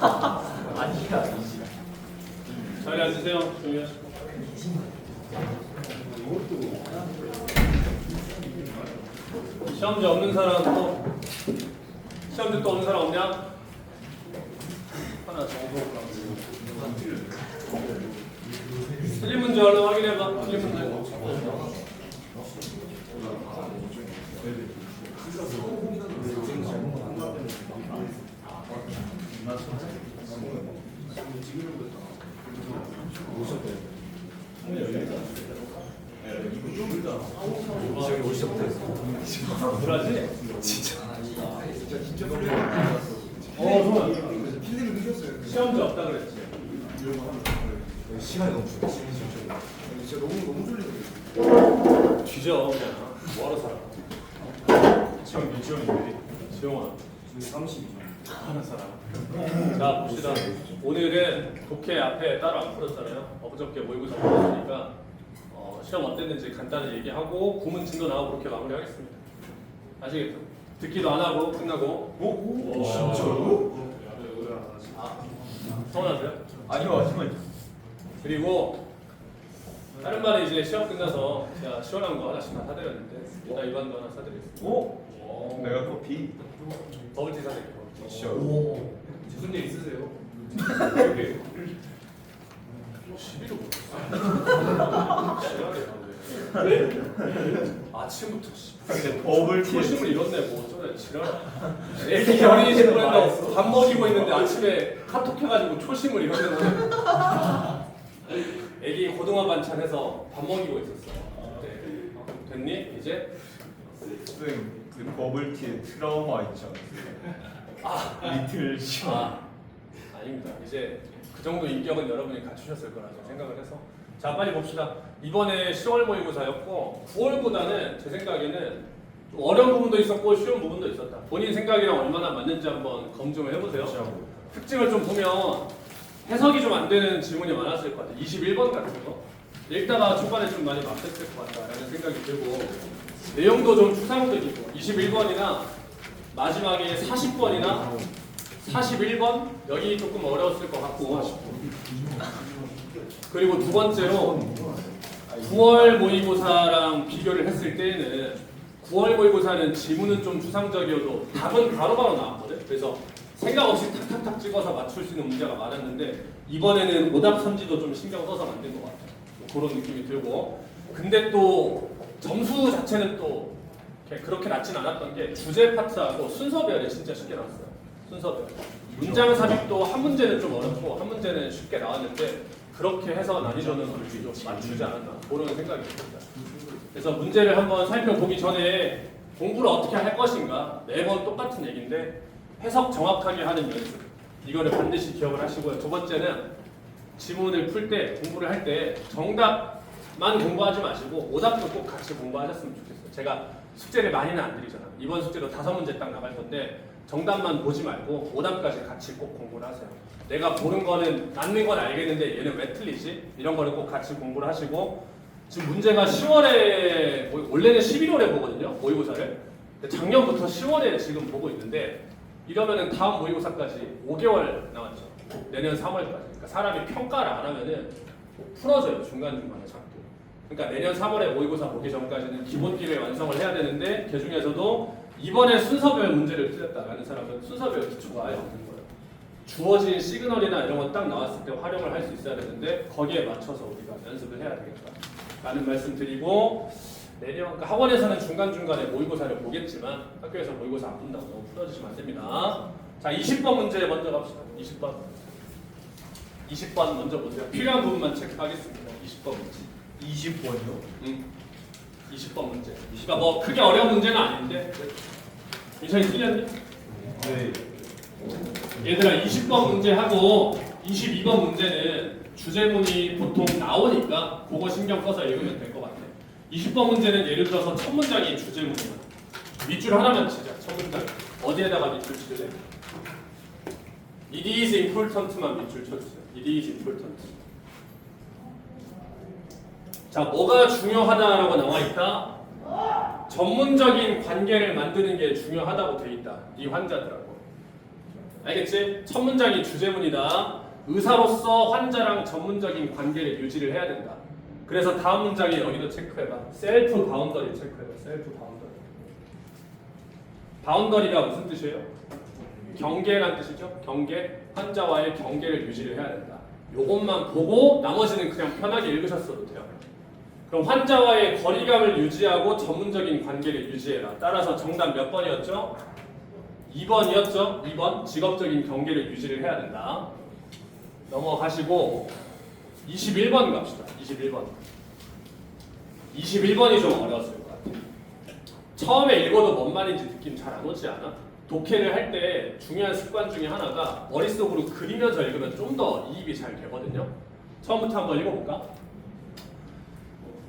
아니야, 아니지. 자리 앉으세요. 조용히 하시고. 시험지 없는 사람 또? 시험지 또 없는 사람 없냐? 하나 정도. 틀린 문제 얼른 확인해봐. 틀린 문제. 뭐라지? 진짜. 좋아. 필름을 끊겼어요. 시험지 없다 그랬지. 시간이 너무 부족해. 진짜 너무 졸리네. 뒤져 그냥. 뭐하러 살아? 지금 몇 시간인데? 지용아. 32점. 하는 사람. 자 봅시다. 오늘은 독해 앞에 따로 안 풀었잖아요. 엊그저께 모의고사 풀었으니까 시험 어땠는지 간단히 얘기하고 구문 진도 나오고 그렇게 마무리하겠습니다. 아시겠죠? 듣기도 안 하고 끝나고. 오? 진짜로? 아, 서운하세요? 아니요, 하지만 그리고 다른 말은 이제 시험 끝나서 제가 시원한 거 하나씩만 사드렸는데 이따 일반도 하나 사드리겠습니다. 오? 내가 커피? 버블티 사드릴게요. 진짜. 무슨 일 있으세요? 이렇게 시비를 못했어. 왜? 아침부터 근데 버블티 초심을 잃었네 뭐 어쩌래 지랄. 애기 어린이집 보낸다고 밥 먹이고 있는데 아침에 카톡 해가지고 초심을 잃었네 오늘. 애기 고등어 반찬 해서 밥 먹이고 있었어. 네. 됐니? 이제? 선생님, 그 버블티에 트라우마 있지 않으세요? 리틀 시원. 아닙니다. 이제 그 정도 인격은 여러분이 갖추셨을 거라고 생각을 해서 자 빨리 봅시다. 이번에 10월 모의고사였고 9월보다는 제 생각에는 좀 어려운 부분도 있었고 쉬운 부분도 있었다. 본인 생각이랑 얼마나 맞는지 한번 검증을 해보세요. 특징을 좀 보면 해석이 좀 안 되는 질문이 많았을 것 같아요. 21번 같은 거 읽다가 초반에 좀 많이 막혔을 것 같다라는 생각이 들고 내용도 좀 추상적이고 21번이나 마지막에 40번이나 41번 여기 조금 어려웠을 것 같고 그리고 두 번째로 9월 모의고사랑 비교를 했을 때에는 9월 모의고사는 지문은 좀 추상적이어도 답은 바로바로 나왔거든. 그래서 생각 없이 탁탁탁 찍어서 맞출 수 있는 문제가 많았는데 이번에는 오답 선지도 좀 신경 써서 만든 것 같아요. 뭐 그런 느낌이 들고 근데 또 점수 자체는 또 그렇게 낮진 않았던 게 주제 파트하고 순서별이 진짜 쉽게 나왔어요. 순서별. 문장 삽입도 한 문제는 좀 어렵고 한 문제는 쉽게 나왔는데 그렇게 해서 난이도는 좀 맞추지 않았나 그런 생각이 듭니다. 그래서 문제를 한번 살펴보기 전에 공부를 어떻게 할 것인가 매번 똑같은 얘기인데 해석 정확하게 하는 연습 이거를 반드시 기억을 하시고요. 두 번째는 지문을 풀 때 공부를 할 때 정답만 공부하지 마시고 오답도 꼭 같이 공부하셨으면 좋겠어요. 제가 숙제를 많이는 안 드리잖아요. 이번 숙제도 5문제 딱 나갈 건데 정답만 보지 말고 오답까지 같이 꼭 공부를 하세요. 내가 보는 거는 맞는 건 알겠는데 얘는 왜 틀리지? 이런 거를 꼭 같이 공부를 하시고 지금 문제가 10월에 원래는 11월에 보거든요. 모의고사를. 작년부터 10월에 지금 보고 있는데 이러면은 다음 모의고사까지 5개월 남았죠. 내년 3월까지. 그러니까 사람이 평가를 안 하면은 풀어져요. 중간중간에 자꾸. 그러니까 내년 3월에 모의고사 보기 전까지는 기본기를 완성을 해야 되는데 그 중에서도 이번에 순서별 문제를 틀렸다라는 사람은 순서별 기초가 아예 없는 거예요. 주어진 시그널이나 이런 거 딱 나왔을 때 활용을 할 수 있어야 되는데 거기에 맞춰서 우리가 연습을 해야 되겠다라는 말씀 드리고 내년 그러니까 학원에서는 중간중간에 모의고사를 보겠지만 학교에서 모의고사 안 본다고 너무 풀어주시면 안 됩니다. 자 20번 문제 먼저 갑시다. 20번 먼저 보세요. 필요한 부분만 체크하겠습니다. 20번 문제. 20번이요? 20번 문제. 그러니까 뭐 크게 어려운 문제는 아닌데 민찬이 틀렸니? 네. 얘들아 20번 문제하고 22번 문제는 주제문이 보통 나오니까 그거 신경 써서 읽으면 될 것 같아. 20번 문제는 예를 들어서 첫 문장이 주제문이야. 밑줄 하나만 치자. 첫 문장. 어디에다가 밑줄 치래? It is important만 밑줄 쳐주세요. It is important. 자, 뭐가 중요하다라고 나와 있다? 전문적인 관계를 만드는 게 중요하다고 돼 있다. 이 환자들하고. 알겠지? 첫 문장이 주제문이다. 의사로서 환자랑 전문적인 관계를 유지를 해야 된다. 그래서 다음 문장이 여기도 체크해봐. 셀프 바운더리 체크해봐. 셀프 바운더리. 바운더리가 무슨 뜻이에요? 경계란 뜻이죠. 경계. 환자와의 경계를 유지를 해야 된다. 요것만 보고 나머지는 그냥 편하게 읽으셨어도 돼요. 그럼 환자와의 거리감을 유지하고 전문적인 관계를 유지해라. 따라서 정답 몇 번이었죠? 2번이었죠? 2번. 직업적인 경계를 유지를 해야 된다. 넘어가시고 21번 갑시다. 21번. 21번이 좀 어려웠을 것 같아요. 처음에 읽어도 뭔 말인지 느낌 잘 안 오지 않아? 독해를 할 때 중요한 습관 중에 하나가 머릿속으로 그리면서 읽으면 좀 더 이입이 잘 되거든요. 처음부터 한번 읽어볼까?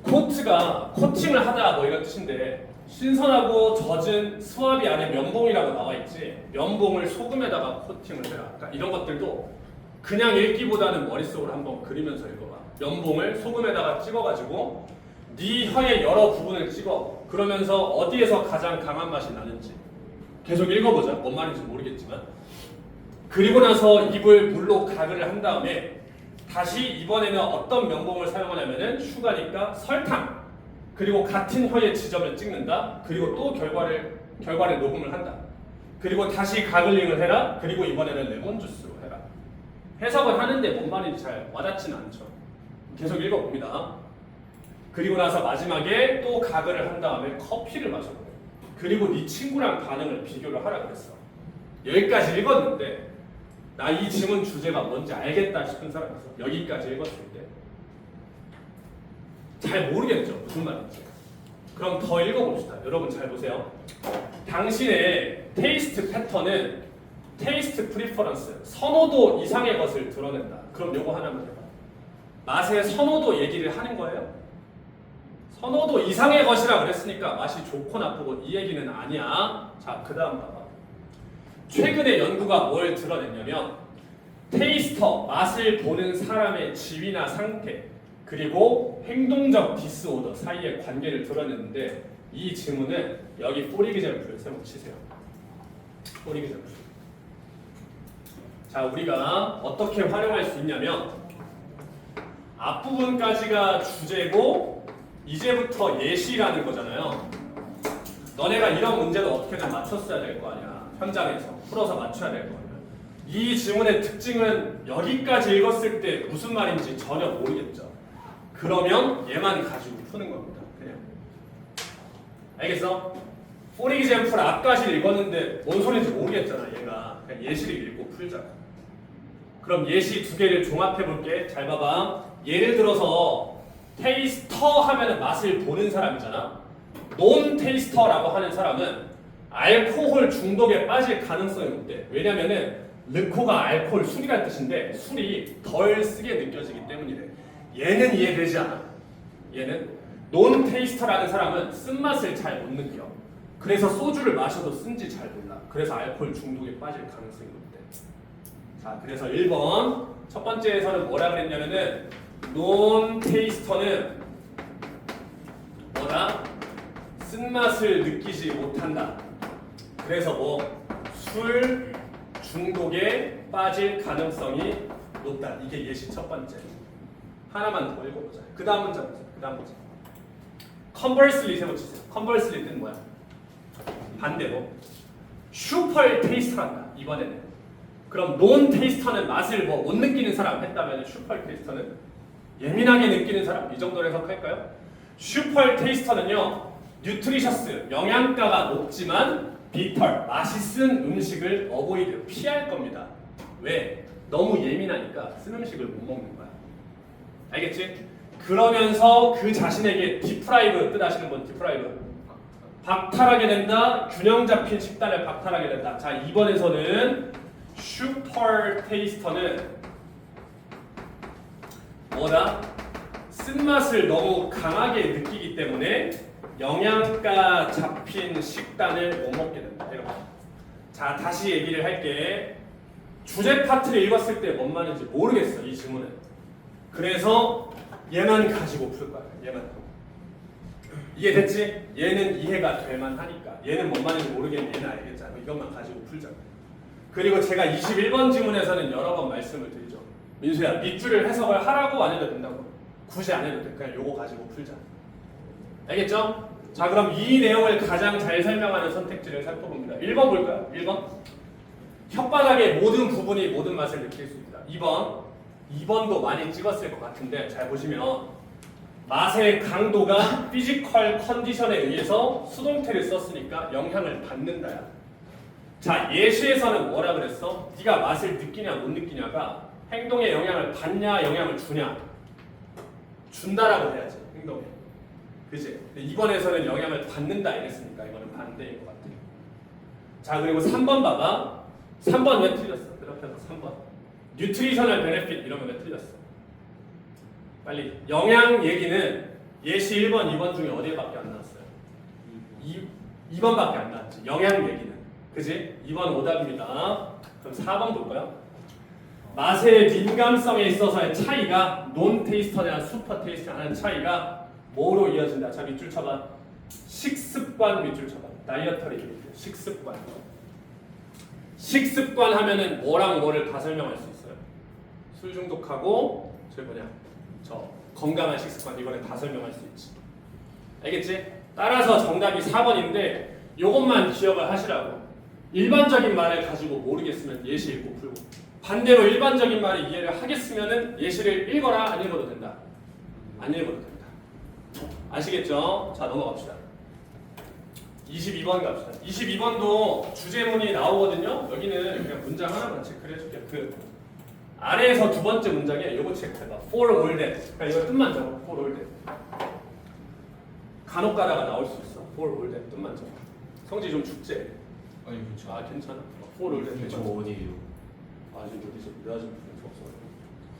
코트가 코팅을 하다 뭐 이런 뜻인데 신선하고 젖은 수압이 안에 면봉이라고 나와 있지. 면봉을 소금에다가 코팅을 해라. 그러니까 이런 것들도 그냥 읽기보다는 머릿속으로 한번 그리면서 읽어봐. 면봉을 소금에다가 찍어가지고 네 혀의 여러 부분을 찍어. 그러면서 어디에서 가장 강한 맛이 나는지 계속 읽어보자. 뭔 말인지 모르겠지만. 그리고 나서 입을 물로 가글을 한 다음에 다시 이번에는 어떤 면봉을 사용하냐면은 슈가니까 설탕. 그리고 같은 혀의 지점을 찍는다. 그리고 또 결과를 녹음을 한다. 그리고 다시 가글링을 해라. 그리고 이번에는 레몬 주스로 해라. 해석을 하는데 뭔 말인지 잘 와닿지는 않죠. 계속 읽어봅니다. 그리고 나서 마지막에 또 가글을 한 다음에 커피를 마셔보래. 그리고 네 친구랑 반응을 비교를 하라 그랬어. 여기까지 읽었는데 나 이 질문 주제가 뭔지 알겠다 싶은 사람 있어? 여기까지 읽었을 때 잘 모르겠죠? 무슨 말인지. 그럼 더 읽어봅시다. 여러분 잘 보세요. 당신의 테이스트 패턴은 테이스트 프리퍼런스, 선호도 이상의 것을 드러낸다. 그럼 요거 하나만 해봐. 맛의 선호도 얘기를 하는 거예요? 선호도 이상의 것이라 그랬으니까 맛이 좋고 나쁘고 이 얘기는 아니야. 자, 그 다음 봐봐. 최근에 연구가 뭘 드러냈냐면 테이스터, 맛을 보는 사람의 지위나 상태 그리고 행동적 디스오더 사이의 관계를 드러냈는데 이 질문은 여기 for example 세모 치세요. for example. 자, 우리가 어떻게 활용할 수 있냐면 앞부분까지가 주제고 이제부터 예시라는 거잖아요. 너네가 이런 문제도 어떻게든 맞췄어야 될 거 아니야. 현장에서 풀어서 맞춰야 될 거 아니야. 이 질문의 특징은 여기까지 읽었을 때 무슨 말인지 전혀 모르겠죠. 그러면 얘만 가지고 푸는 겁니다. 그냥. 알겠어? for example 앞까지 읽었는데 뭔 소리인지 모르겠잖아. 얘가 그냥 예시를 읽고 풀자. 그럼 예시 두 개를 종합해 볼게. 잘 봐봐. 예를 들어서 테이스터 하면은 맛을 보는 사람이잖아. 논 테이스터라고 하는 사람은 알코올 중독에 빠질 가능성이 높대. 왜냐면은 르코가 알코올 술이란 뜻인데 술이 덜 쓰게 느껴지기 때문이래. 얘는 이해되지 않아. 얘는 논 테이스터라는 사람은 쓴맛을 잘 못 느껴. 그래서 소주를 마셔도 쓴지 잘 몰라. 그래서 알코올 중독에 빠질 가능성이 높대. 자, 그래서 1번 첫 번째에서는 뭐라 그랬냐면은 논 테이스터는 뭐다? 쓴맛을 느끼지 못한다. 그래서 뭐 술 중독에 빠질 가능성이 높다. 이게 예시 첫 번째. 하나만 더 읽어보자. 그 다음 문제 보세요. 그 다음 문제. conversely 세워주세요. conversely 뜻은 뭐야? 반대로 슈퍼 테이스터란다. 이번에는. 그럼 논 테이스터는 맛을 뭐 못 느끼는 사람 했다면 슈퍼 테이스터는 예민하게 느끼는 사람 이 정도로 해석할까요? 슈퍼 테이스터는요 뉴트리셔스 영양가가 높지만 비터 맛있은 음식을 어보이드 피할 겁니다. 왜? 너무 예민하니까 쓴 음식을 못 먹는 거야. 알겠지? 그러면서 그 자신에게 디프라이브 뜻하시는 분 디프라이브 박탈하게 된다. 균형 잡힌 식단을 박탈하게 된다. 자, 이번에서는 슈퍼 테이스터는 뭐다? 쓴맛을 너무 강하게 느끼기 때문에 영양가 잡힌 식단을 못 먹게 된다. 이렇게. 자, 다시 얘기를 할게. 주제 파트를 읽었을 때 뭔 말인지 모르겠어. 이 질문은. 그래서 얘만 가지고 풀 거야. 얘만. 이해됐지? 얘는 이해가 될 만하니까. 얘는 뭔 말인지 모르겠는데 얘는 알겠잖아. 이것만 가지고 풀자. 그리고 제가 21번 지문에서는 여러 번 말씀을 드리죠. 민수야, 밑줄을 해석을 하라고 안 해도 된다고. 굳이 안 해도 돼. 그냥 요거 가지고 풀자. 알겠죠? 자, 그럼 이 내용을 가장 잘 설명하는 선택지를 살펴봅니다. 1번 볼까요? 1번. 혓바닥의 모든 부분이 모든 맛을 느낄 수 있다. 2번도 많이 찍었을 것 같은데 잘 보시면 맛의 강도가 피지컬 컨디션에 의해서 수동태를 썼으니까 영향을 받는다야. 자, 예시에서는 뭐라 그랬어? 네가 맛을 느끼냐 못 느끼냐가 행동에 영향을 받냐 영향을 주냐. 준다라고 해야지, 행동에. 그치? 근데 이번에서는 영향을 받는다 이랬으니까 이거는 반대인 것 같아. 자, 그리고 3번 봐봐. 3번 왜 틀렸어? 이렇게 해서 3번. 뉴트리셔널 베네핏 이러면 왜 틀렸어? 빨리. 영양 얘기는 예시 1번, 2번 중에 어디에밖에 안 나왔어요? 2번밖에 안 나왔지. 영양 얘기는. 그지? 2번 오답입니다. 그럼 4번 볼까요? 맛의 민감성에 있어서의 차이가 논 테이스터냐 슈퍼 테이스터냐는 차이가 뭐로 이어진다? 자, 밑줄 쳐봐. 식습관 밑줄 쳐봐. 다이어터리 밑줄. 식습관. 식습관 하면은 뭐랑 뭐를 다 설명할 수 있어요. 술 중독하고 저 뭐냐? 저 건강한 식습관 이번에 다 설명할 수 있지. 알겠지? 따라서 정답이 4번인데 요것만 기억을 하시라고. 일반적인 말을 가지고 모르겠으면 예시 읽고 풀고, 반대로 일반적인 말을 이해를 하겠으면은 예시를 읽어라. 안 읽어도 된다. 안 읽어도 된다. 아시겠죠? 자, 넘어갑시다. 22번 갑시다. 22번도 주제문이 나오거든요. 여기는 그냥 문장 하나만 체크를 해줄게요. 그 아래에서 두 번째 문장에 요거 체크해봐. For all that. 그러니까 이거 뜻만 적어. For all that. 간혹 가다가 나올 수 있어. For all that 뜻만 적어. 성지 좀 죽지? 아니 그렇죠. 아, 괜찮아. For all that. 저 어디에요? 아, 지금 어디서 내가 지금 없어.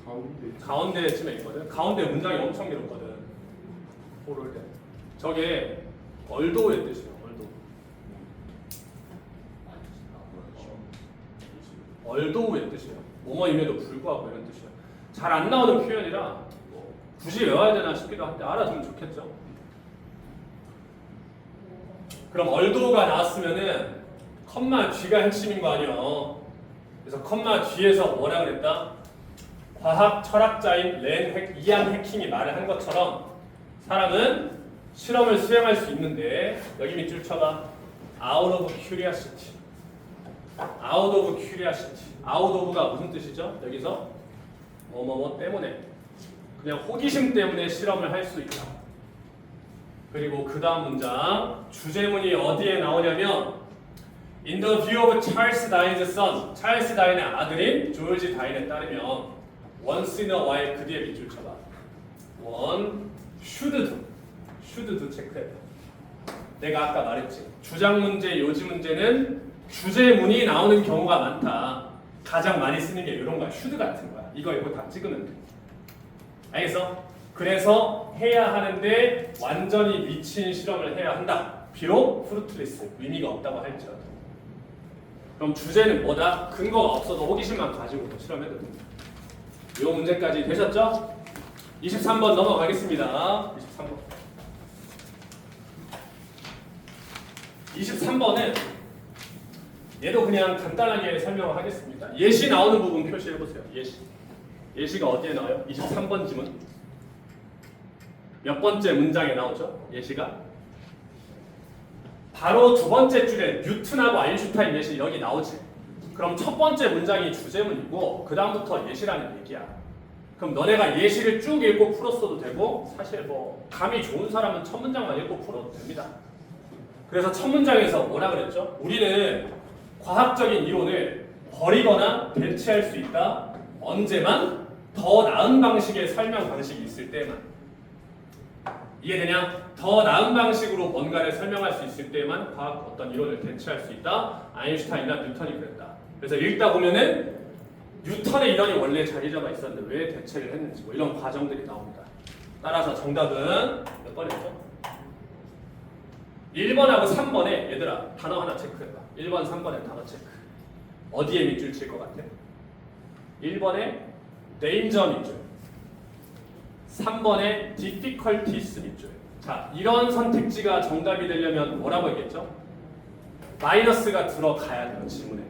가운데. 가운데쯤에 있거든. 가운데 문장이 엄청 길었거든. For all that. 저게 얼도의 뜻이에요. 얼도우의 뜻이에요. 뭐뭐임에도 불구하고 이런 뜻이에요. 잘 안 나오는 표현이라 뭐 굳이 외워야 되나 싶기도 한데 알아두면 좋겠죠. 그럼 얼도우가 나왔으면은 컴마 뒤가 핵심인 거 아니에요. 그래서 컴마 뒤에서 뭐라 그랬다? 과학 철학자인 이안 해킹이 말을 한 것처럼 사람은 실험을 수행할 수 있는데, 여기 밑줄 쳐봐. Out of curiosity. Out of curiosity. Out of가 무슨 뜻이죠? 여기서 뭐뭐뭐 때문에, 그냥 호기심 때문에 실험을 할 수 있다. 그리고 그 다음 문장 주제문이 어디에 나오냐면 In the view of Charles Dine's son. 찰스 다인의 아들인 조지 다인에 따르면 once in a while, 그 뒤에 밑줄 쳐봐. one should do 체크해봐. 내가 아까 말했지. 주장 문제, 요지 문제는 주제문이 나오는 경우가 많다. 가장 많이 쓰는 게 이런 거야. should 같은 거야. 이거 다 찍으면 돼. 알겠어? 그래서 해야 하는데 완전히 미친 실험을 해야 한다. 비록 fruitless, 의미가 없다고 할지라도. 그럼 주제는 뭐다? 근거가 없어도 호기심만 가지고 실험해도 됩니다. 이 문제까지 되셨죠? 23번 넘어가겠습니다. 23번은 얘도 그냥 간단하게 설명을 하겠습니다. 예시 나오는 부분 표시해보세요. 예시가 어디에 나와요? 23번 지문. 몇 번째 문장에 나오죠? 예시가? 바로 두 번째 줄에 뉴턴하고 아인슈타인 예시 여기 나오지. 그럼 첫 번째 문장이 주제문이고 그 다음부터 예시라는 얘기야. 그럼 너네가 예시를 쭉 읽고 풀었어도 되고, 사실 뭐 감이 좋은 사람은 첫 문장만 읽고 풀어도 됩니다. 그래서 첫 문장에서 뭐라 그랬죠? 우리는 과학적인 이론을 버리거나 대체할 수 있다. 언제만? 더 나은 방식의 설명 방식이 있을 때만. 이해되냐? 더 나은 방식으로 뭔가를 설명할 수 있을 때만 과학 어떤 이론을 대체할 수 있다. 아인슈타인이나 뉴턴이 그랬다. 그래서 읽다 보면은 뉴턴의 이론이 원래 자리 잡아 있었는데 왜 대체를 했는지 뭐 이런 과정들이 나옵니다. 따라서 정답은 몇 번이었죠? 1번하고 3번에 얘들아 단어 하나 체크해봐. 1번, 3번에 단어 체크. 어디에 밑줄 칠 것 같아? 1번에 danger 밑줄, 3번에 difficulties 밑줄. 자, 이런 선택지가 정답이 되려면 뭐라고 했겠죠? 마이너스가 들어가야 돼요, 지문에.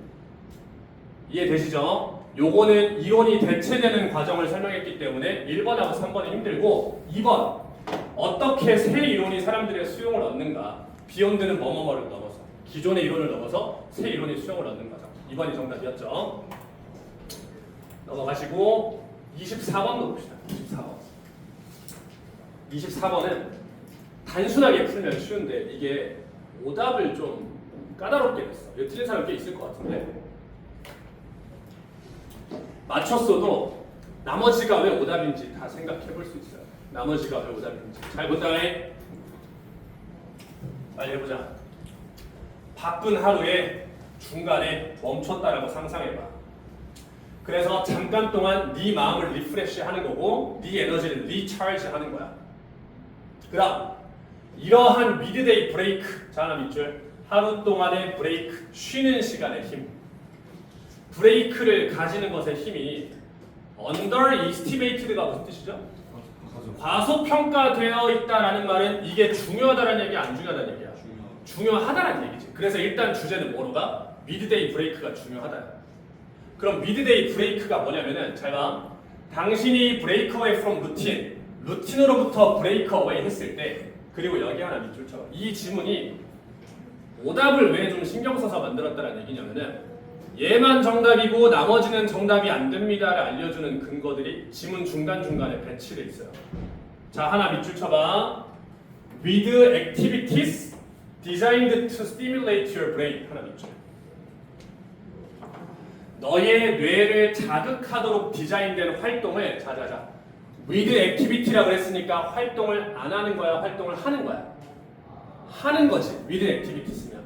이해되시죠? 요거는 이론이 대체되는 과정을 설명했기 때문에 1번하고 3번은 힘들고 2번 어떻게 새 이론이 사람들의 수용을 얻는가 비욘드는 뭐뭐뭐를 넘어서 기존의 이론을 넘어서 새 이론이 수용을 얻는 거죠. 2번이 정답이었죠. 넘어가시고 24번도 봅시다. 24번은 단순하게 풀면 쉬운데 이게 오답을 좀 까다롭게 했어. 이거 틀린 사람 꽤 있을 것 같은데 맞췄어도 나머지가 왜 오답인지 다 생각해 볼 수 있어요. 나머지가 왜 오답인지 잘 본다네. 빨리 해보자. 바쁜 하루에 중간에 멈췄다라고 상상해봐. 그래서 잠깐 동안 네 마음을 리프레시 하는 거고 네 에너지를 리차지 하는 거야. 그다음 이러한 미드데이 브레이크 자 하나 밑줄 하루 동안의 브레이크 쉬는 시간의 힘 브레이크를 가지는 것의 힘이 underestimated가 무슨 뜻이죠? 과소평가되어 있다라는 말은 이게 중요하다는 얘기 안 중요하다는 얘기야? 중요하다는 얘기지. 그래서 일단 주제는 뭐로가? 미드데이 브레이크가 중요하다. 그럼 미드데이 브레이크가 뭐냐면은 잘 봐. 당신이 브레이크 어웨이 프롬 루틴 루틴으로부터 브레이크 어웨이 했을 때 그리고 여기 하나 밑줄 쳐. 이 지문이 오답을 왜 좀 신경 써서 만들었다는 얘기냐면은 얘만 정답이고 나머지는 정답이 안 됩니다를 알려주는 근거들이 지문 중간중간에 배치돼 있어요. 자 하나 밑줄 쳐봐. With activities designed to stimulate your brain 하나 밑줄. 너의 뇌를 자극하도록 디자인된 활동을 자자자 with activity라고 했으니까 활동을 안 하는 거야 활동을 하는 거야 하는 거지 with activity 쓰면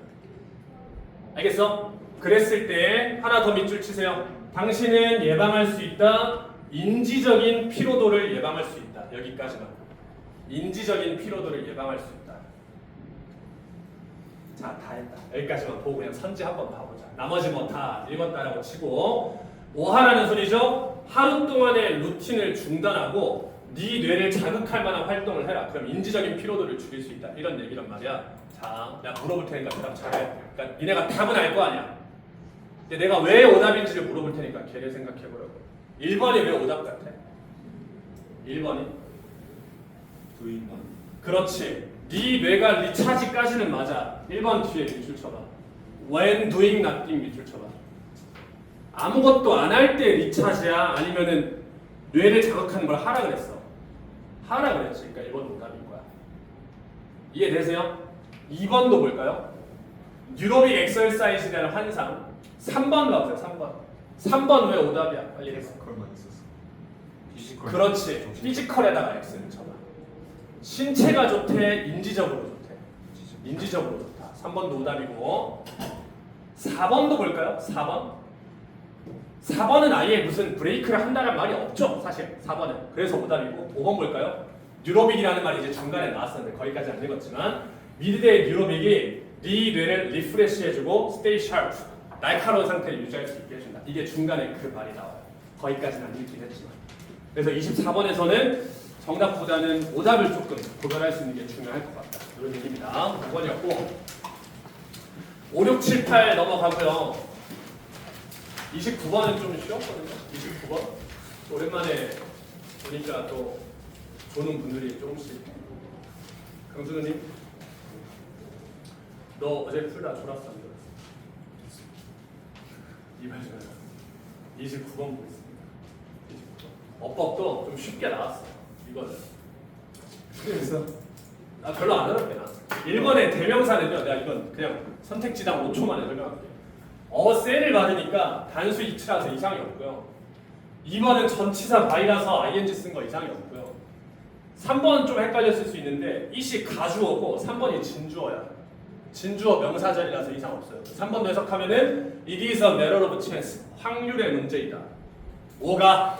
알겠어? 그랬을 때 하나 더 밑줄 치세요. 당신은 예방할 수 있다 인지적인 피로도를 예방할 수 있다. 여기까지만 인지적인 피로도를 예방할 수 있다. 자, 다 했다. 여기까지만 보고 그냥 선지 한번 봐보자. 나머지 뭐 다 읽었다라고 치고 뭐 하라는 소리죠? 하루 동안의 루틴을 중단하고 네 뇌를 자극할 만한 활동을 해라. 그럼 인지적인 피로도를 줄일 수 있다. 이런 얘기란 말이야. 자, 내가 물어볼 테니까 대답 잘해. 그러니까 니네가 답은 알 거 아니야. 근데 내가 왜 오답인지를 물어볼 테니까 걔를 생각해보라고. 1번이 왜 오답 같아? 1번이? 도인만. 그렇지. 네 뇌가 리차지까지는 맞아. 1번 뒤에 밑줄 쳐봐. When doing nothing 밑줄 쳐봐. 아무것도 안 할 때 리차지야? 아니면은 뇌를 자극하는 걸 하라 그랬어? 하라 그랬지. 그러니까 1번 오답인 거야. 이해되세요? 2번도 볼까요? 뉴로빅 엑서사이즈에 대한 환상. 3번 가보세요. 3번. 3번 왜 오답이야? 빨리 해서. 그걸만 있었어. 피지컬. 그렇지. 피지컬에다가 X를 쳐봐. 신체가 좋대, 인지적으로 좋대. 인지적으로 좋다. 3번도 오답이고 4번도 볼까요? 4번. 4번은 아예 무슨 브레이크를 한다는 말이 없죠. 사실 4번은. 그래서 오답이고 5번 볼까요? 뉴로빅이라는 말이 이제 중간에 나왔었는데 거기까지 안 읽었지만 미드데이 뉴로빅이 네 뇌를 리프레시 해주고 스테이 샤프 날카로운 상태를 유지할 수 있게 해준다. 이게 중간에 그 말이 나와요. 거기까지는 안 읽긴 했지만. 그래서 24번에서는 정답보다는 오답을 조금 구별할 수 있는 게 중요할 것 같다. 이런 얘기입니다. 5번이었고 5, 6, 7, 8 넘어가고요. 29번은 좀 쉬웠거든요. 29번 오랜만에 보니까 또 조는 분들이 조금씩. 강준우님 너 어제 풀다 졸았어 안 졸았어? 이발 좀 해라. 29번 보겠습니다. 29번 어법도 좀 쉽게 나왔어요. 이거는 그래서 나 별로 안 어렵게 나왔어. 1번의 대명사는요. 내가 이건 그냥 선택지당 5초 만에 설명할게요. 어세를 받으니까 단수 이치라서 이상이 없고요. 2번은 전치사 바이라서 ing 쓴 거 이상이 없고요. 3번은 좀 헷갈렸을 수 있는데 이시 가주어고 3번이 진주어야. 진주어 명사절이라서 이상 없어요. 3번도 해석하면은 it is a matter of chance. 확률의 문제이다. 5가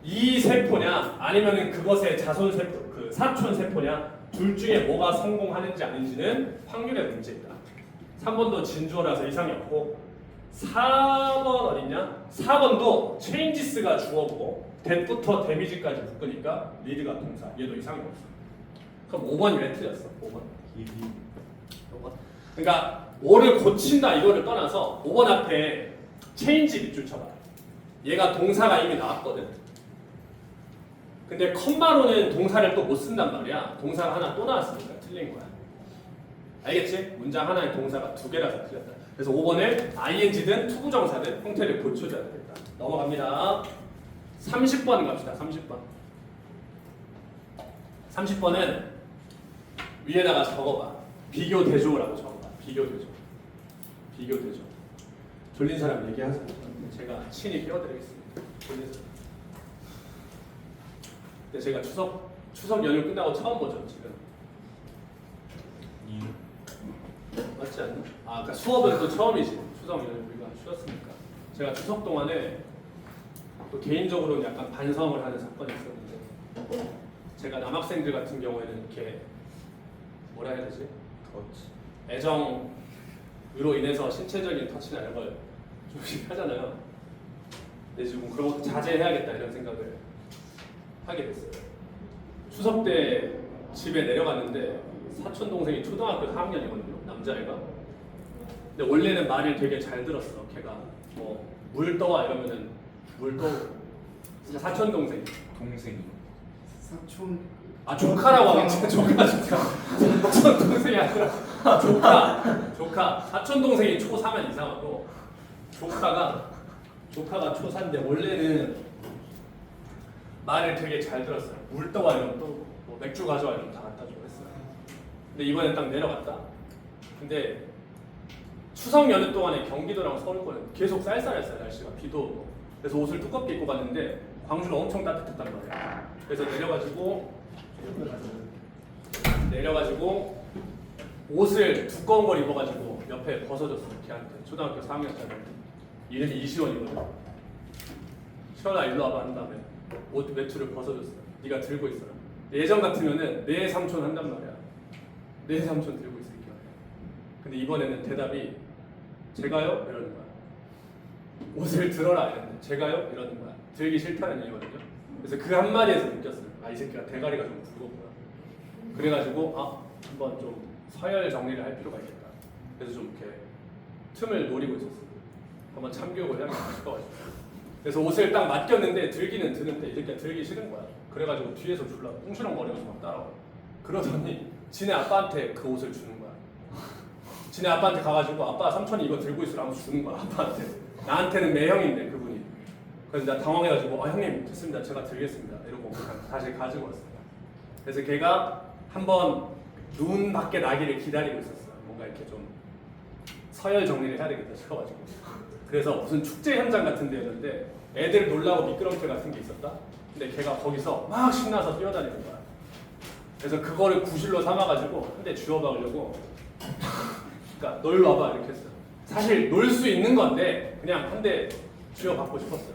이 세포냐 아니면은 그것의 자손 세포, 그 사촌 세포냐 둘 중에 뭐가 성공하는지 아닌지는 확률의 문제이다. 3번도 진주어라서 이상이 없고 4번 어딨냐? 4번도 changes가 주어고 that부터 damage까지 묶으니까 lead가 동사. 얘도 이상이 없어. 그럼 5번이 왜 틀렸어? 5번. 그러니까 5를 고친다 이거를 떠나서 5번 앞에 체인지 밑줄 쳐봐. 얘가 동사가 이미 나왔거든. 근데 컴마로는 동사를 또 못 쓴단 말이야. 동사가 하나 또 나왔으니까 틀린 거야. 알겠지? 문장 하나에 동사가 두 개라서 틀렸다. 그래서 5번을 ing든 투부정사든 형태를 고쳐줘야 되겠다. 넘어갑니다. 30번 갑시다. 30번. 30번은 위에다가 적어봐. 비교 대조라고 적어봐. 비교 대조. 비교 대조. 졸린 사람 얘기하세요. 제가 친히 깨워드리겠습니다. 졸린 사람. 근데 제가 추석 연휴 끝나고 처음 보죠 지금. 맞지 않나? 아, 그러니까 수업은 또 처음이지. 추석 연휴 우리가 쉬었으니까. 제가 추석 동안에 또 개인적으로는 약간 반성을 하는 사건이 있었는데, 제가 남학생들 같은 경우에는 이렇게 뭐라 해야 되지? 애정으로 인해서 신체적인 터치나 이런 걸 조금씩 하잖아요. 근데 지금 그런 것도 자제해야겠다 이런 생각을 하게 됐어요. 추석 때 집에 내려갔는데 사촌 동생이 초등학교 4학년이거든요. 남자애가. 근데 원래는 말을 되게 잘 들었어. 걔가 뭐 물 떠와 이러면은 물 떠. 사촌 동생. 동생이. 사촌. 아 조카라고 하겠지. 조카. 사촌 동생이 아니라 조카. 사촌 동생이 초3면 이상하고 조카가 초3인데 원래는 말을 되게 잘 들었어요. 물 떠와 이러면 또 뭐 맥주 가져와 이러면 다 갖다 주고 했어요. 근데 이번에 딱 내려갔다. 근데 추석 연휴 동안에 경기도랑 서울권은 계속 쌀쌀했어요. 날씨가 비도 오고. 그래서 옷을 두껍게 입고 갔는데 광주는 엄청 따뜻했단 말이야. 그래서 내려가지고 옷을 두꺼운 걸 입어가지고 옆에 벗어줬어요. 걔한테. 초등학교 4학년짜리 이름이 이시원이거든. 시원아 일로 와봐 한 다음에 옷 외투를 벗어줬어. 네가 들고 있어라. 예전 같으면은 내 삼촌 한단 말이야. 내 삼촌 들고 있을게요. 근데 이번에는 대답이 제가요? 이러는 거야. 옷을 들어라 이랬는데 제가요? 이러는 거야. 들기 싫다는 얘기거든요. 그래서 그 한마디에서 느꼈어요. 아, 이 새끼가 대가리가 좀 굵었구나. 그래가지고 한번 좀 서열 정리를 할 필요가 있겠다. 그래서 좀 이렇게 틈을 노리고 있었어요. 한번 참교육을 해야겠다 싶어가지고. 그래서 옷을 딱 맡겼는데 들기는 드는데 이 새끼가 들기 싫은 거야. 그래가지고 뒤에서 졸라 꿍시렁거리면서 막 따라와. 그러더니 지네 아빠한테 그 옷을 주는 거야. 지네 아빠한테 가가지고 아빠 삼촌이 이거 들고 있으라 하면서 주는 거야. 아빠한테. 나한테는 매형인데 그분이. 그래서 나 당황해가지고 형님 됐습니다. 제가 들겠습니다. 이러고 다시 가지고 왔습니다. 그래서 걔가 한번 눈 밖에 나기를 기다리고 있었어요. 뭔가 이렇게 좀 서열 정리를 해야 되겠다 싶어가지고. 그래서 무슨 축제 현장 같은 데였는데 애들 놀라고 미끄럼틀 같은 게 있었다. 근데 걔가 거기서 막 신나서 뛰어다니는 거야. 그래서 그거를 구실로 삼아가지고 한 대 쥐어박으려고 그러니까 너 일로 와봐 이렇게 했어요. 사실 놀 수 있는 건데 그냥 한 대 쥐어박고 싶었어요.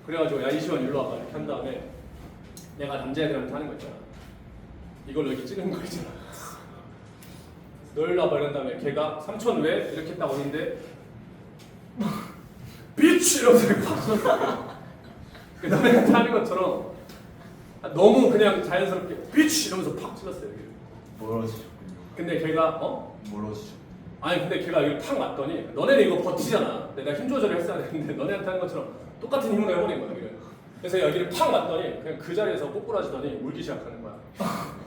그래가지고 야 이시원 일로 와봐 이렇게 한 다음에 내가 남자애들한테 하는 거 있잖아. 이걸로 이렇게 찌르는 거 있잖아. 너 일로 와봐 이런 다음에 걔가 삼촌 왜? 이렇게 딱 오는데 비치! 이러면서 팍 쳤어요. 그 너네가 하는 것처럼 너무 그냥 자연스럽게 비치! 이러면서 팍 찔렀어요. 여기를. 멀어지셨군요. 근데 걔가 멀어지셨. 아니 근데 걔가 여기를 탁 맞더니 너네는 이거 버티잖아. 내가 힘 조절을 했어야 되는데 너네한테 하는 것처럼 똑같은 힘으로 해버린 거야. 여기를. 그래서 여기를 팍 맞더니 그냥 그 자리에서 꼬꾸라지더니 울기 시작하는 거야.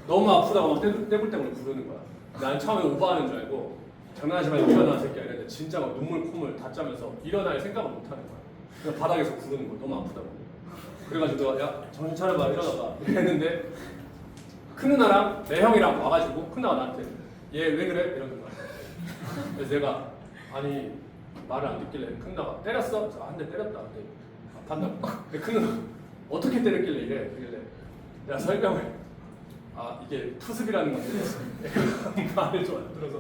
너무 아프다고 막 떼굴떼굴 구르는 거야. 난 처음에 오버하는 줄 알고 장난하지 말고 일어나 새끼야 이랬는데 진짜 막 눈물 콧물 다 짜면서 일어날 생각을 못 하는 거야. 그냥 바닥에서 구르는 거야. 너무 아프다고. 그래가지고 내가 야 정신 차려봐 일어나봐 이랬는데 큰 누나랑 내 형이랑 와가지고 큰 누나가 나한테 얘 왜 그래? 이러는 거야. 그래서 내가 아니 말을 안 듣길래 큰 누나가 때렸어? 한 대 때렸다. 근데 아팠나? 근데 큰 누나 어떻게 때렸길래 이래? 그길래 내가 설명을 이게 투습이라는 건데 말을 좀 안 들어서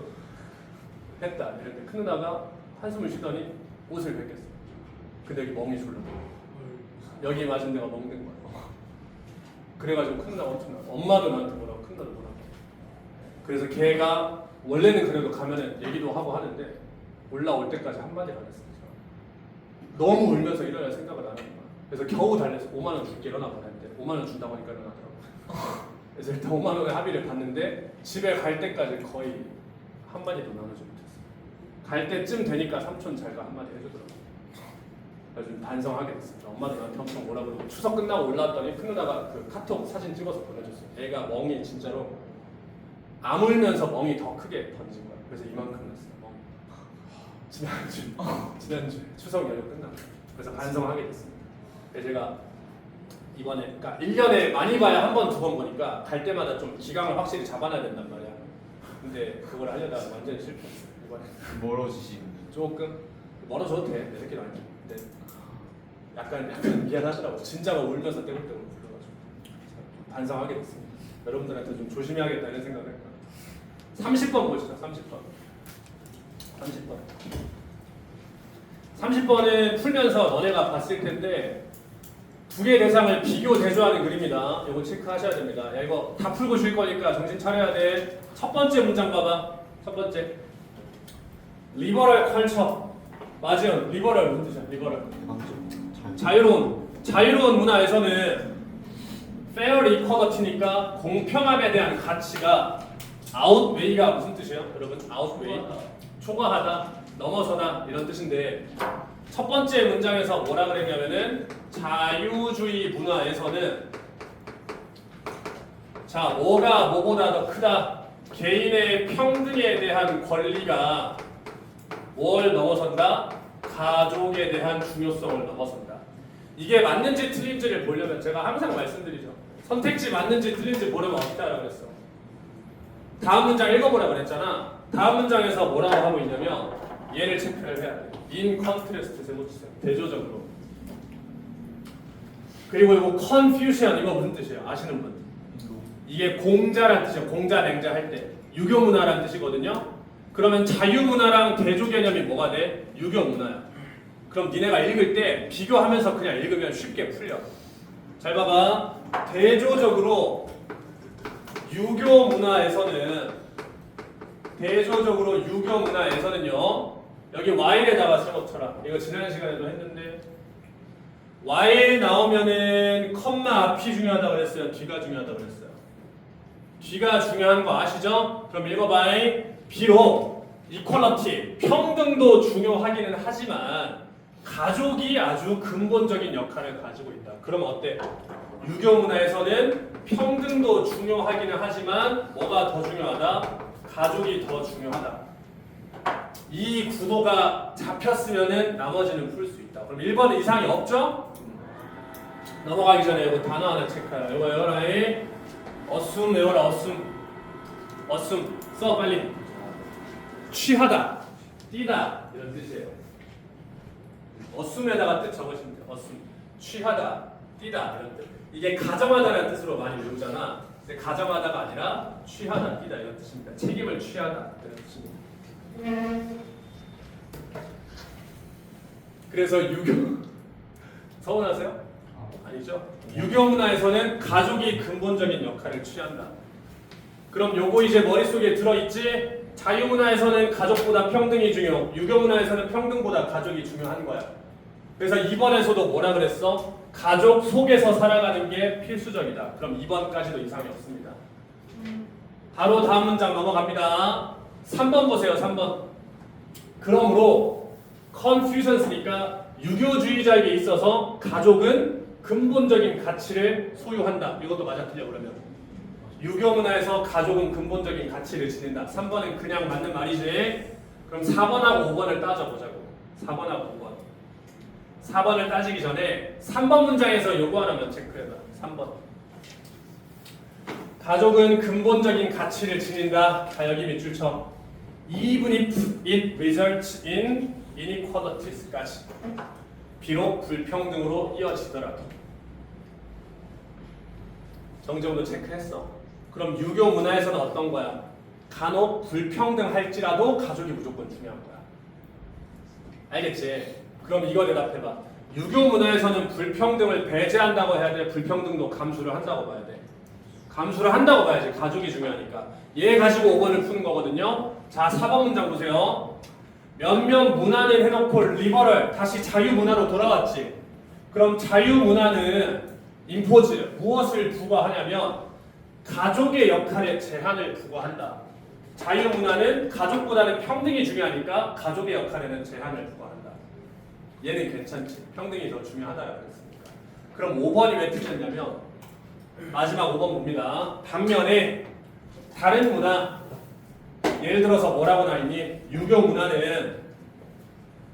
했다. 이랬는데 큰 누나가 한숨을 쉬더니 옷을 벗겼어. 근데 여기 멍이 졸라. 여기 맞은 데가 멍든 거야. 그래가지고 큰 누나가 엄청 나와. 엄마도 나한테 뭐라고 큰 누나도 뭐라고. 그래서 걔가 원래는 그래도 가면은 얘기도 하고 하는데 올라올 때까지 한마디를 안 했어요. 너무 울면서 일어날 생각을 안 하는 거야. 그래서 겨우 달래서 5만 원 줄게 일어나봐 했는데 5만 원 준다고 하니까 일어나더라고. 그래서 일단 5만 원의 합의를 봤는데 집에 갈 때까지 거의 한마디도 나누지 못했어. 갈 때쯤 되니까 삼촌 잘가 한마디 해주더라고. 그래서 좀 반성하게 됐습니다. 엄마도 나한테 엄청 뭐라 그러고 추석 끝나고 올라왔더니 큰 누나가 그 카톡 사진 찍어서 보내줬어요. 애가 멍이 진짜로 아물면서 멍이 더 크게 던진 거야. 그래서 이만큼 났어요. 지난주 추석 연휴 끝나고 그래서 반성하게 됐습니다. 그래서 제가 이번에 그러니까 1년에 많이 봐야 한 번, 두 번 보니까 갈 때마다 좀 기강을 확실히 잡아놔야 된단 말이야. 근데 그걸 하려다가 완전히 실패했어요. 이번에 멀어지시. 조금 멀어져도 돼. 내 새끼도 아니야. 근데 약간 미안하더라고. 진짜가 울면서 떼굴떼굴 불러가지고 반성하게 됐습니다. 여러분들한테 좀 조심해야겠다 이런 생각을 했고요. 30번 보시죠. 30번은 풀면서 너네가 봤을 텐데 두 개의 대상을 비교 대조하는 글입니다. 이거 체크하셔야 됩니다. 야 이거 다 풀고 줄 거니까 정신 차려야 돼. 첫 번째 문장 봐봐. 첫 번째 리버럴 컬처. 맞아요. 리버럴 무슨 뜻이야? 리버럴 자유로운 문화에서는 fair equality니까 공평함에 대한 가치가 outweigh가 무슨 뜻이에요? 여러분 outweigh 초과하다, 넘어서다 이런 뜻인데 첫 번째 문장에서 뭐라 그랬냐면은 자유주의 문화에서는 자 뭐가 뭐보다 더 크다 개인의 평등에 대한 권리가 뭘 넘어선다? 가족에 대한 중요성을 넘어선다. 이게 맞는지 틀린지를 보려면 제가 항상 말씀드리죠. 선택지 맞는지 틀린지 보려면 어떻게 하라고 그랬어? 다음 문장 읽어보라 그랬잖아. 다음 문장에서 뭐라고 하고 있냐면 얘를 체크를 해야 돼. In contrast 제목주세요. 대조적으로. 그리고 이거 confusion 이거 무슨 뜻이에요? 아시는 분? 이게 공자란 뜻이에요. 공자 맹자 할 때 유교문화란 뜻이거든요. 그러면 자유문화랑 대조 개념이 뭐가 돼? 유교문화야. 그럼 니네가 읽을 때 비교하면서 그냥 읽으면 쉽게 풀려. 잘 봐봐. 대조적으로 유교문화에서는요 여기 while에다가 세워쳐라. 이거 지난 시간에도 했는데 while 나오면은 컴마 앞이 중요하다고 그랬어요? 뒤가 중요하다고 그랬어요? 뒤가 중요한 거 아시죠? 그럼 읽어봐. 비록 이퀄러티 평등도 중요하기는 하지만 가족이 아주 근본적인 역할을 가지고 있다. 그럼 어때? 유교 문화에서는 평등도 중요하기는 하지만 뭐가 더 중요하다? 가족이 더 중요하다. 이 구도가 잡혔으면은 나머지는 풀 수 있다. 그럼 1번 이상이 없죠? 넘어가기 전에 이거 단어 하나 체크해라. 이거 외워라. assume 외워라. assume 써 빨리. 취하다, 띄다 이런 뜻이에요. assume에다가 뜻 적으시면 돼요. assume 취하다, 띄다 이런 뜻. 이게 가정하다라는 뜻으로 많이 외우잖아. 근데 가정하다가 아니라 취하다, 띄다 이런 뜻입니다. 책임을 취하다 이런 뜻입니다. 그래서 유교 서운하세요? 아니죠? 유교 문화에서는 가족이 근본적인 역할을 취한다. 그럼 요거 이제 머릿속에 들어있지? 자유문화에서는 가족보다 평등이 중요, 유교문화에서는 평등보다 가족이 중요한 거야. 그래서 2번에서도 뭐라 그랬어? 가족 속에서 살아가는 게 필수적이다. 그럼 2번까지도 이상이 없습니다. 바로 다음 문장 넘어갑니다. 3번 보세요. 3번. 그러므로 confucius니까 유교주의자에게 있어서 가족은 근본적인 가치를 소유한다. 이것도 맞아 틀려 그러면? 유교 문화에서 가족은 근본적인 가치를 지닌다. 3번은 그냥 맞는 말이지. 그럼 4번하고 5번을 따져보자고. 4번하고 5번. 4번을 따지기 전에 3번 문장에서 요거 하나만 체크해봐. 3번. 가족은 근본적인 가치를 지닌다. 자 여기 밑줄 쳐. Even if it results in inequalities까지. 비록 불평등으로 이어지더라도. 정정도 체크했어. 그럼 유교 문화에서는 어떤 거야? 간혹 불평등할지라도 가족이 무조건 중요한 거야. 알겠지? 그럼 이거 대답해봐. 유교 문화에서는 불평등을 배제한다고 해야 돼? 불평등도 감수를 한다고 봐야 돼? 감수를 한다고 봐야지. 가족이 중요하니까. 얘 가지고 5번을 푸는 거거든요. 자 4번 문장 보세요. 몇몇 문화는 해놓고 리버럴 다시 자유문화로 돌아왔지. 그럼 자유문화는 임포즈 무엇을 부과하냐면 가족의 역할에 제한을 부과한다. 자유문화는 가족보다는 평등이 중요하니까 가족의 역할에는 제한을 부과한다. 얘는 괜찮지. 평등이 더 중요하다라고 했으니까. 그럼 5번이 왜 틀렸냐면 마지막 5번 봅니다. 반면에 다른 문화 예를 들어서 뭐라고 나있니? 유교 문화는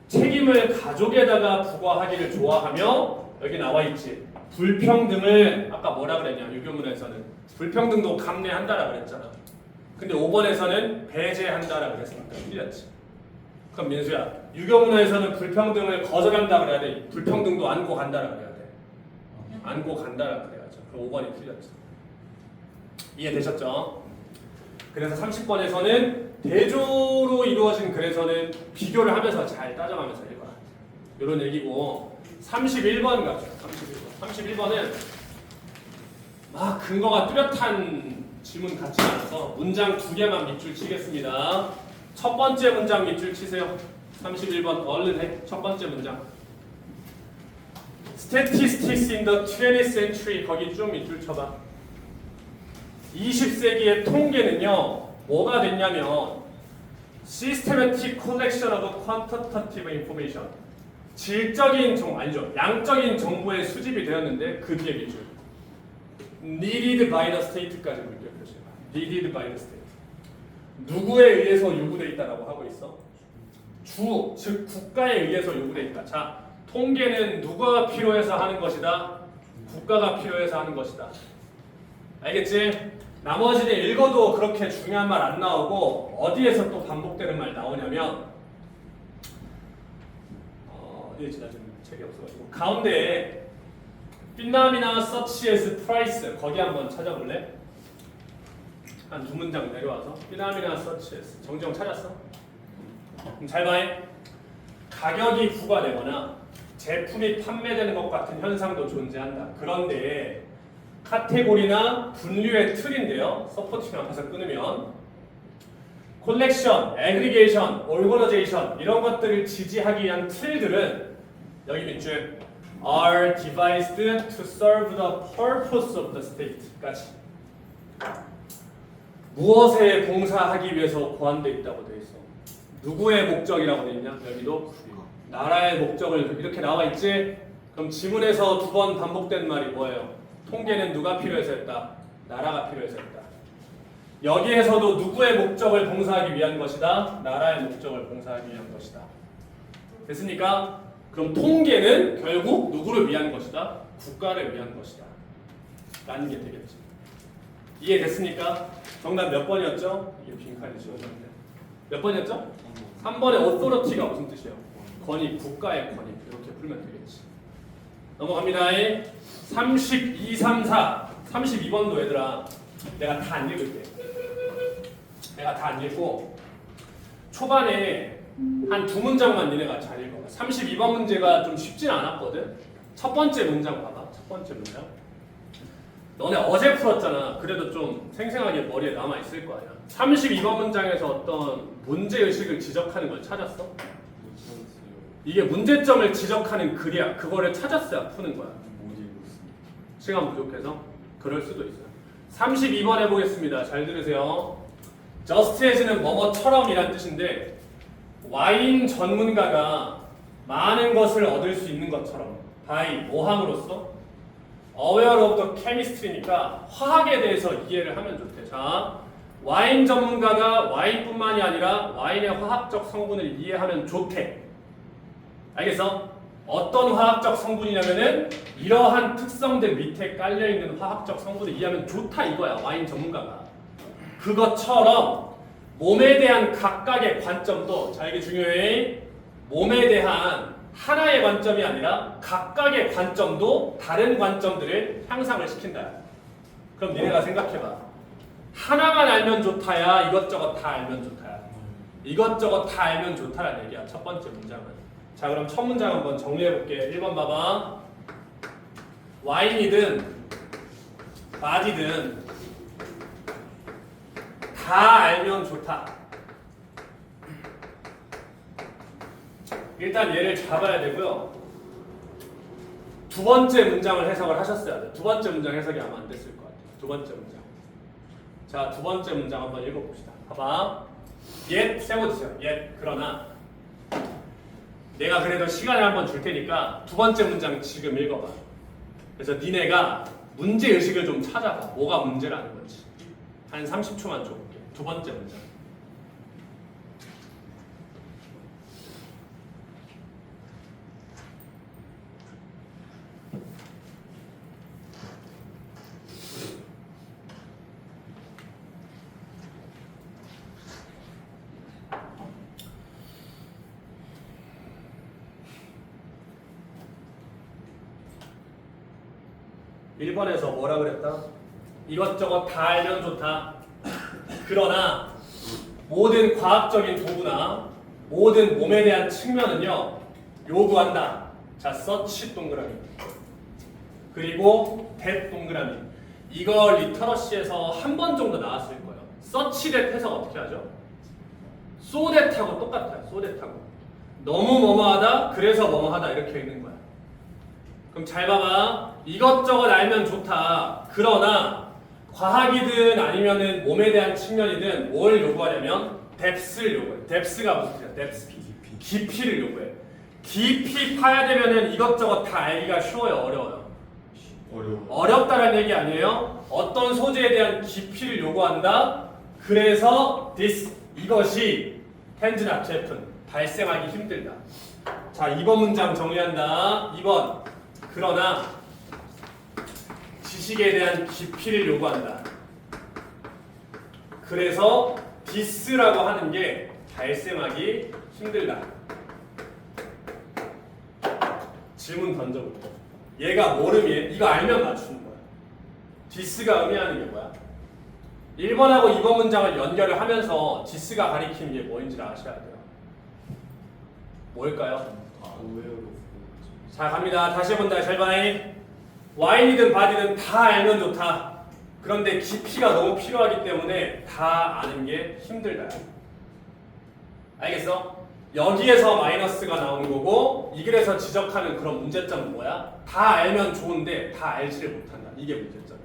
책임을 가족에다가 부과하기를 좋아하며 여기 나와 있지. 불평등을 아까 뭐라 그랬냐? 유교 문화에서는 불평등도 감내한다라고 그랬잖아. 근데 5번에서는 배제한다라고 그랬으니까 틀렸지. 그럼 민수야, 유교 문화에서는 불평등을 거절한다 그래야 돼? 불평등도 안고 간다라고 그래야 돼? 안고 간다라고 그래야죠. 그럼 5번이 틀렸죠. 이해되셨죠? 그래서 30번에서는 대조로 이루어진 글에서는 비교를 하면서 잘 따져가면서 읽어라. 이런 얘기고 31번 갑시다. 31번은 막 근거가 뚜렷한 질문 같지 않아서 문장 2개만 밑줄 치겠습니다. 첫 번째 문장 밑줄 치세요. 31번 얼른 해. 첫 번째 문장. Statistics in the 20th century 거기 좀 밑줄 쳐봐. 20세기의 통계는요. 뭐가 됐냐면 Systematic collection of quantitative information 질적인 아니죠. 양적인 정보의 수집이 되었는데 그 뒤에 밑줄 Needed by the state까지 볼게요. Needed by the state 누구에 의해서 요구되어 있다라고 하고 있어? 주, 즉 국가에 의해서 요구되어 있다. 자, 통계는 누가 필요해서 하는 것이다? 국가가 필요해서 하는 것이다. 알겠지? 나머지는 읽어도 그렇게 중요한 말 안 나오고 어디에서 또 반복되는 말 나오냐면 나 지금 책이 없어가지고 가운데에 phenomena such as price 거기 한번 찾아볼래? 한 2문장 내려와서 phenomena such as 정정 찾았어? 그럼 잘 봐. 가격이 부과되거나 제품이 판매되는 것 같은 현상도 존재한다. 그런데 카테고리나 분류의 틀인데요. 서포팅을 가서 끊으면 콜렉션, 애그리게이션, 오르거나이제이션 이런 것들을 지지하기 위한 틀들은 여기 밑줄 are devised to serve the purpose of the state까지 무엇에 봉사하기 위해서 고안되어 있다고 되어 있어. 누구의 목적이라고 되어 있냐? 여기도 나라의 목적을 이렇게 나와 있지? 그럼 지문에서 2번 반복된 말이 뭐예요? 통계는 누가 필요해서 했다? 나라가 필요해서 했다. 여기에서도 누구의 목적을 봉사하기 위한 것이다? 나라의 목적을 봉사하기 위한 것이다. 됐습니까? 그럼 통계는 결국 누구를 위한 것이다? 국가를 위한 것이다. 라는 게 되겠지. 이해됐습니까? 정답 몇 번이었죠? 이게 빈칸이 지워졌는데. 몇 번이었죠? 3번의 authority가 무슨 뜻이에요? 권위, 국가의 권위. 이렇게 풀면 되겠지. 넘어갑니다. 32, 34, 32번도 얘들아 내가 다 안 읽을게. 내가 다 안 읽고 초반에 한 2문장만 니네가 잘 읽어. 32번 문제가 좀 쉽진 않았거든. 첫 번째 문장 봐봐. 첫 번째 문장. 너네 어제 풀었잖아. 그래도 좀 생생하게 머리에 남아있을 거 아니야. 32번 문장에서 어떤 문제의식을 지적하는 걸 찾았어? 이게 문제점을 지적하는 글이야. 그거를 찾았어야 푸는 거야. 시간 부족해서? 그럴 수도 있어요. 32번 해보겠습니다. 잘 들으세요. just as는 뭐뭐처럼 이란 뜻인데 와인 전문가가 많은 것을 얻을 수 있는 것처럼 by 모함으로써 aware of the chemistry니까 화학에 대해서 이해를 하면 좋대. 자, 와인 전문가가 와인뿐만이 아니라 와인의 화학적 성분을 이해하면 좋대. 알겠어? 어떤 화학적 성분이냐면은 이러한 특성들 밑에 깔려있는 화학적 성분을 이해하면 좋다 이거야. 와인 전문가가. 그것처럼 몸에 대한 각각의 관점도 자 이게 중요해. 몸에 대한 하나의 관점이 아니라 각각의 관점도 다른 관점들을 향상을 시킨다. 그럼 니네가 생각해봐. 하나만 알면 좋다야 이것저것 다 알면 좋다야. 이것저것 다 알면 좋다라는 얘기야. 첫 번째 문장은. 자 그럼 첫 문장 한번 정리해볼게. 1번 봐봐. 와인이든 바디든 다 알면 좋다. 일단 얘를 잡아야 되고요. 두 번째 문장을 해석을 하셨어야 돼. 두 번째 문장 해석이 아마 안 됐을 것 같아요. 두 번째 문장. 자, 두 번째 문장 한번 읽어봅시다. 봐봐. 옛 세워주세요. 옛 그러나 내가 그래도 시간을 한번 줄 테니까 두 번째 문장 지금 읽어봐. 그래서 니네가 문제 의식을 좀 찾아봐. 뭐가 문제라는 건지. 한 30초만 줘볼게. 두 번째 문장. 일번에서 뭐라 그랬다? 이것저것 다 알면 좋다. 그러나 모든 과학적인 도구나 모든 몸에 대한 측면은요 요구한다. 자, 서치 동그라미 그리고 that 동그라미. 이거 리터러시에서 한 번 정도 나왔을 거예요. 서치 that 해석 어떻게 하죠? so that하고 똑같아요. so that하고 너무 뭐뭐하다 그래서 뭐뭐하다 이렇게 읽는 거야. 그럼 잘 봐봐. 이것저것 알면 좋다. 그러나 과학이든 아니면은 몸에 대한 측면이든 뭘 요구하냐면 depth를 요구해. depth가 무슨 뜻이야? depth. 깊이를 요구해. 깊이 파야 되면은 이것저것 다 알기가 쉬워요, 어려워요? 어려워. 어렵다는 얘기 아니에요? 어떤 소재에 대한 깊이를 요구한다. 그래서 this 이것이 텐즈나 제품 발생하기 힘들다. 자, 2번 문장 정리한다. 2번. 그러나 지식에 대한 깊이를 요구한다. 그래서 this라고 하는 게 발생하기 힘들다. 질문 던져볼게. 얘가 뭘 의미해? 이거 알면 맞추는 거야. this가 의미하는 게 뭐야? 1번하고 2번 문장을 연결을 하면서 this가 가리키는 게 뭐인지를 아셔야 돼요. 뭘까요? 자, 갑니다. 다시 해본다. 잘 봐잉. 와인이든 바디든 다 알면 좋다. 그런데 깊이가 너무 필요하기 때문에 다 아는 게 힘들다. 알겠어? 여기에서 마이너스가 나온 거고 이 글에서 지적하는 그런 문제점은 뭐야? 다 알면 좋은데 다 알지를 못한다. 이게 문제점이야.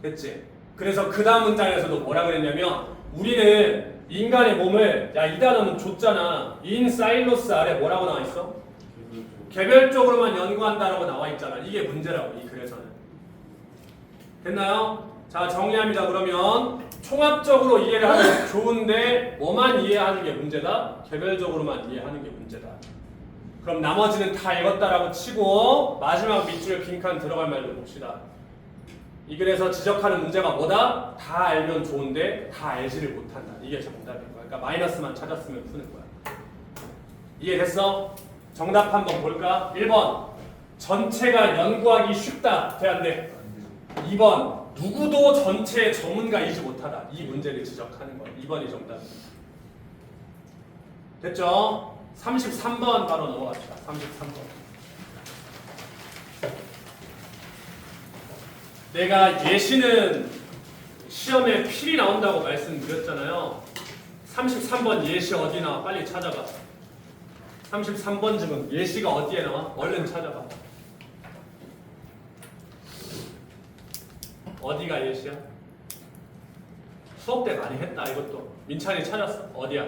됐지? 그래서 그 다음 문장에서도 뭐라 그랬냐면 우리는 인간의 몸을 야 이 단어는 줬잖아. 인 사일로스 아래 뭐라고 나와 있어? 개별적으로만 연구한다라고 나와 있잖아. 이게 문제라고 이 글에서는. 됐나요? 자, 정리합니다. 그러면 총합적으로 이해를 하면 좋은데 뭐만 이해하는 게 문제다? 개별적으로만 이해하는 게 문제다. 그럼 나머지는 다 읽었다라고 치고 마지막 밑줄 빈칸 들어갈 말로 봅시다. 이 글에서 지적하는 문제가 뭐다? 다 알면 좋은데 다 알지를 못한다. 이게 정답인 거야. 그러니까 마이너스만 찾았으면 푸는 거야. 이해됐어? 정답 한번 볼까? 1번 전체가 연구하기 쉽다. 돼 안 돼? 2번 누구도 전체의 전문가이지 못하다. 이 문제를 지적하는 거야. 2번이 정답입니다. 됐죠? 33번 바로 넘어갑시다. 33번. 내가 예시는 시험에 필히 나온다고 말씀드렸잖아요. 33번 예시 어디 나와? 빨리 찾아봐. 33번쯤은 예시가 어디에 나와? 얼른 찾아봐. 어디가 예시야? 수업 때 많이 했다 이것도. 민찬이 찾았어. 어디야?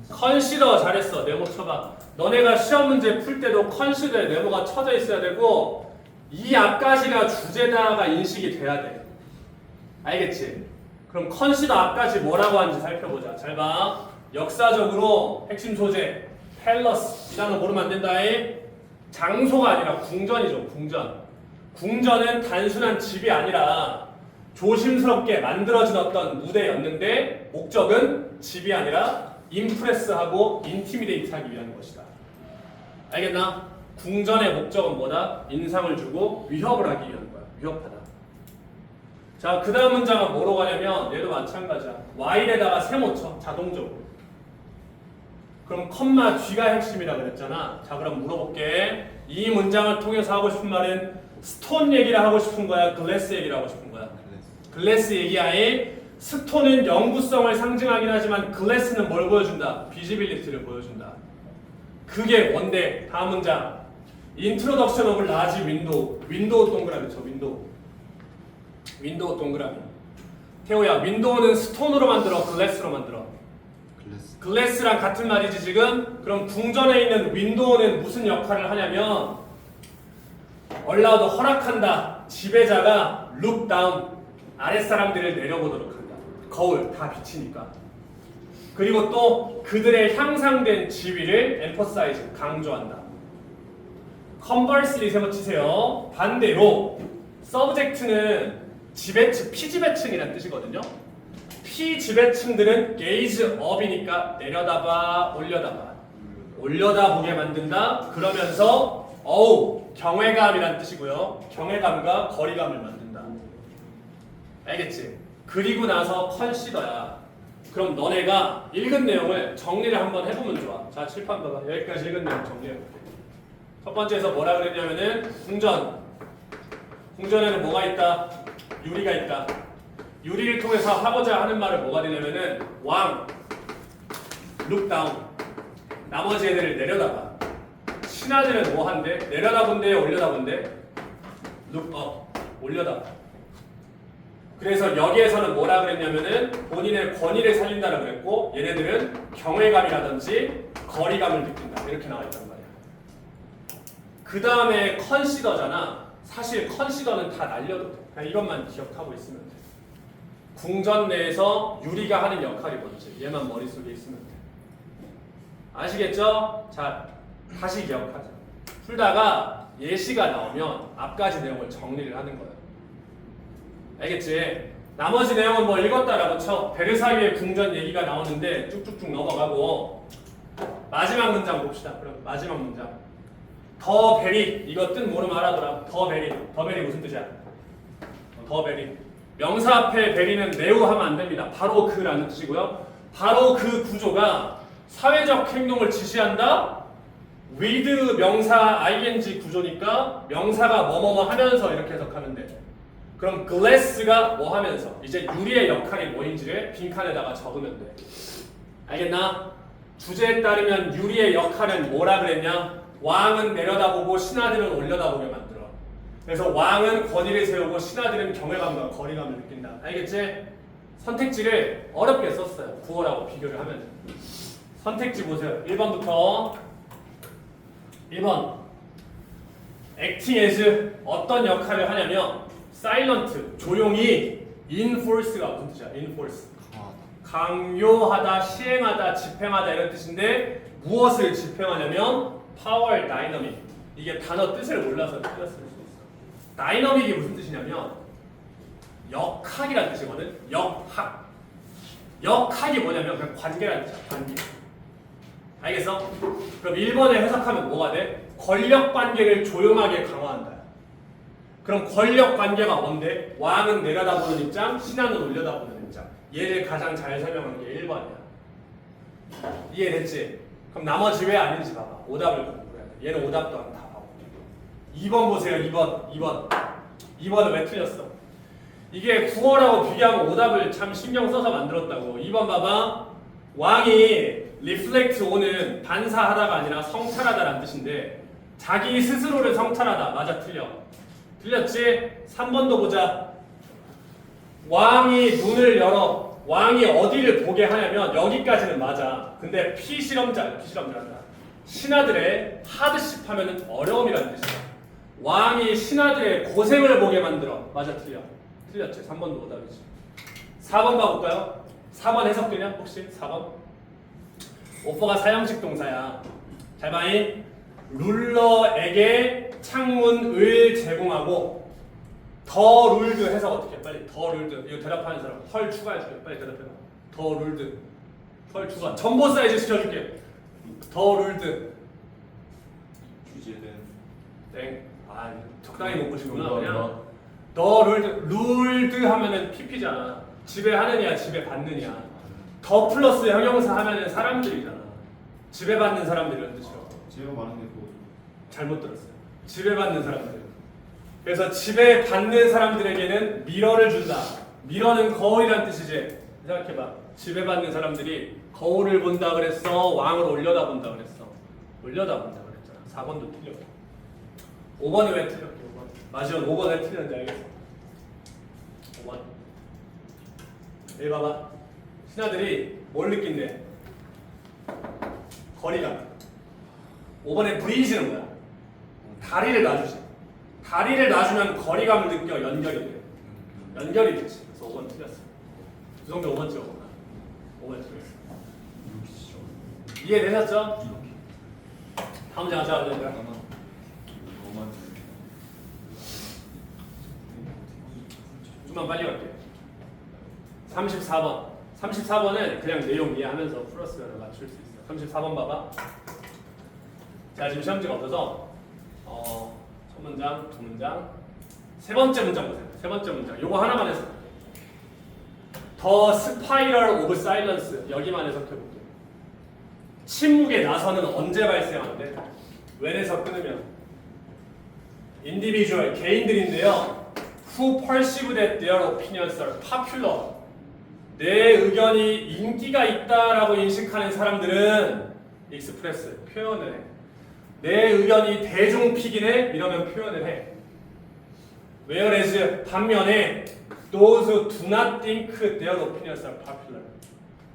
컨시더 잘했어. 네모 쳐봐. 너네가 시험 문제 풀 때도 컨시더에 네모가 쳐져 있어야 되고 이 앞가지가 주제다가 인식이 돼야 돼. 알겠지? 그럼 컨시더 앞가지 뭐라고 하는지 살펴보자. 잘 봐. 역사적으로 핵심 소재 팰러스 이 단어 모르면 안 된다. 장소가 아니라 궁전이죠. 궁전. 궁전은 단순한 집이 아니라 조심스럽게 만들어진 어떤 무대였는데 목적은 집이 아니라 임프레스하고 인티미데이트하기 위한 것이다. 알겠나? 궁전의 목적은 뭐다? 인상을 주고 위협을 하기 위한 거야. 위협하다. 자, 그 다음 문장은 뭐로 가냐면 얘도 마찬가지야. Y에다가 세모 쳐. 자동적으로. 그럼 컴마 G가 핵심이라 그랬잖아. 자, 그럼 물어볼게. 이 문장을 통해서 하고 싶은 말은 스톤 얘기를 하고 싶은 거야? 글래스 얘기를 하고 싶은 거야? 글래스 얘기야에 스톤은 영구성을 상징하긴 하지만 글래스는 뭘 보여준다? 비지빌리티를 보여준다. 그게 뭔데? 다음 문장. 인트로덕션 오브 라지 윈도우. 윈도우 동그라미 쳐. 윈도우 동그라미. 태호야, 윈도우는 스톤으로 만들어? 글래스로 만들어? 글래스랑 같은 말이지 지금. 그럼 궁전에 있는 윈도우는 무슨 역할을 하냐면 얼라우드 허락한다. 지배자가 look down 아랫사람들을 내려보도록 한다. 거울 다 비치니까. 그리고 또 그들의 향상된 지위를 emphasize 강조한다. conversely 세워치세요. 반대로 subject는 지배층, 피지배층이라는 뜻이거든요. 피지배층들은 gaze up이니까 내려다봐, 올려다봐. 올려다보게 만든다. 그러면서 어우, 경외감이란 뜻이고요. 경외감과 거리감을 만든다. 알겠지? 그리고 나서 컨시더야. 그럼 너네가 읽은 내용을 정리를 한번 해보면 좋아. 자, 칠판 봐봐. 여기까지 읽은 내용 정리해볼게. 첫 번째에서 뭐라 그랬냐면은 궁전. 궁전에는 뭐가 있다? 유리가 있다. 유리를 통해서 하고자 하는 말은 뭐가 되냐면은 왕, look down. 나머지 애들을 내려다봐. 신하들은 뭐 한대? 내려다본대, 올려다본대? look up. 올려다봐. 그래서 여기에서는 뭐라 그랬냐면은 본인의 권위를 살린다라고 그랬고 얘네들은 경외감이라든지 거리감을 느낀다. 이렇게 나와 있단 말이야. 그 다음에 컨시더잖아. 사실 컨시더는 다 날려도 돼. 그냥 이것만 기억하고 있으면 돼. 궁전 내에서 유리가 하는 역할이 뭔지 얘만 머릿속에 있으면 돼. 아시겠죠? 자, 다시 기억하자. 풀다가 예시가 나오면 앞까지 내용을 정리를 하는 거야. 알겠지? 나머지 내용은 뭐 읽었다라고 쳐. 베르사유의 궁전 얘기가 나오는데 쭉쭉쭉 넘어가고 마지막 문장 봅시다. 그럼 마지막 문장. 더 베리. 이거 뜻 모르면 알아둬라. 더 베리. 더 베리 무슨 뜻이야? 더 베리. 명사 앞에 베리는 매우 하면 안 됩니다. 바로 그라는 뜻이고요. 바로 그 구조가 사회적 행동을 지시한다. with 명사 ing 구조니까 명사가 뭐뭐뭐 하면서 이렇게 해석하면 돼. 그럼 glass가 뭐 하면서 이제 유리의 역할이 뭐인지를 빈칸에다가 적으면 돼. 알겠나? 주제에 따르면 유리의 역할은 뭐라 그랬냐? 왕은 내려다보고 신하들은 올려다보게 만들어. 그래서 왕은 권위를 세우고 신하들은 경외감과 거리감을 느낀다. 알겠지? 선택지를 어렵게 썼어요. 구어라고 비교를 하면. 선택지 보세요. 1번부터 1번 acting as 어떤 역할을 하냐면 silent 조용히 enforce가 무슨 뜻이야? enforce 강요하다, 시행하다, 집행하다 이런 뜻인데 무엇을 집행하냐면 power dynamic 이게 단어 뜻을 몰라서 틀렸을 수 있어. 다이너믹이 무슨 뜻이냐면 역학이라는 뜻이거든. 역학 역학이 뭐냐면 그냥 관계라는 뜻이야. 관계. 알겠어? 그럼 1번에 해석하면 뭐가 돼? 권력 관계를 조용하게 강화한다. 그럼 권력 관계가 뭔데? 왕은 내려다보는 입장, 신하는 올려다보는 입장. 얘를 가장 잘 설명한 게 1번이야. 이해됐지? 그럼 나머지 왜 아닌지 봐봐. 오답을 공부해야 돼. 얘는 오답도 안 다 봐봐. 2번 보세요. 2번은 왜 틀렸어? 이게 구어라고 비교하면 오답을 참 신경 써서 만들었다고. 2번 봐봐. 왕이 reflect on은 반사하다가 아니라 성찰하다라는 뜻인데 자기 스스로를 성찰하다. 맞아, 틀려. 틀렸지? 3번도 보자. 왕이 눈을 열어. 왕이 어디를 보게 하냐면 여기까지는 맞아. 근데 피실험자란다. 신하들의 하드십 하면은 어려움이라는 뜻이야. 왕이 신하들의 고생을 보게 만들어. 맞아, 틀려. 틀렸지? 3번도 오답이지. 4번 봐볼까요? 4번 해석되냐? 혹시 4번? 오퍼가 사형식 동사야. 잘 봐잉. 룰러에게 창문을 제공하고 더 룰드 해석 어떻게 해? 빨리 더 룰드. 이거 대답하는 사람 헐 추가해줄게. 빨리 대답해봐. 더 룰드. 헐 추가. 전보 사이즈 시켜줄게. 더 룰드. 주제는 땡. 아 적당히 못 보시구나. 그냥 더 룰드 하면은 PP잖아. 지배하느냐 지배받느냐. 더 플러스 형용사 하면은 사람들이잖아. 지배받는 사람들 이런 뜻이라고. 제가 말한 게 그거. 잘못 들었어요. 지배받는 사람들. 그래서 지배받는 사람들에게는 미러를 준다. 미러는 거울이란 뜻이지. 생각해봐. 지배받는 사람들이 거울을 본다 그랬어. 왕을 올려다 본다 그랬어. 올려다 본다 그랬잖아. 4번도 틀렸고. 5번이 왜 틀렸게? 5번. 마지막 5번 왜 틀렸는지 알겠어? 5번. 여기 봐봐. 신하들이 뭘 느낀대? 거리감. 5번에 브리지는 뭐야? 다리를 놔주지. 다리를 놔주면 거리감을 느껴. 연결이 돼. 연결이 되지. 그래서 5번 틀렸어. 주성대 5번 찍어. 5번 틀렸어. 이해되셨죠? 다음 문제 가자. 좀만 빨리 갈게요. 34번. 34번은 그냥 내용 이해하면서 풀었으면 맞출 수 있어. 34번 봐봐. 제가 지금 시험지가 없어서 첫 문장, 두 문장, 세 번째 문장 보세요. 세 번째 문장. 요거 하나만 해서 더 스파이럴 오브 사일런스 여기만 해석해볼게요. 침묵의 나서는 언제 발생하는데? when에서 끊으면 individual 개인들인데요. who perceive that their opinions are popular. 내 의견이 인기가 있다라고 인식하는 사람들은 express 표현을 해. 내 의견이 대중픽이네 이러면 표현을 해. whereas 반면에 those who do not think their opinions are popular.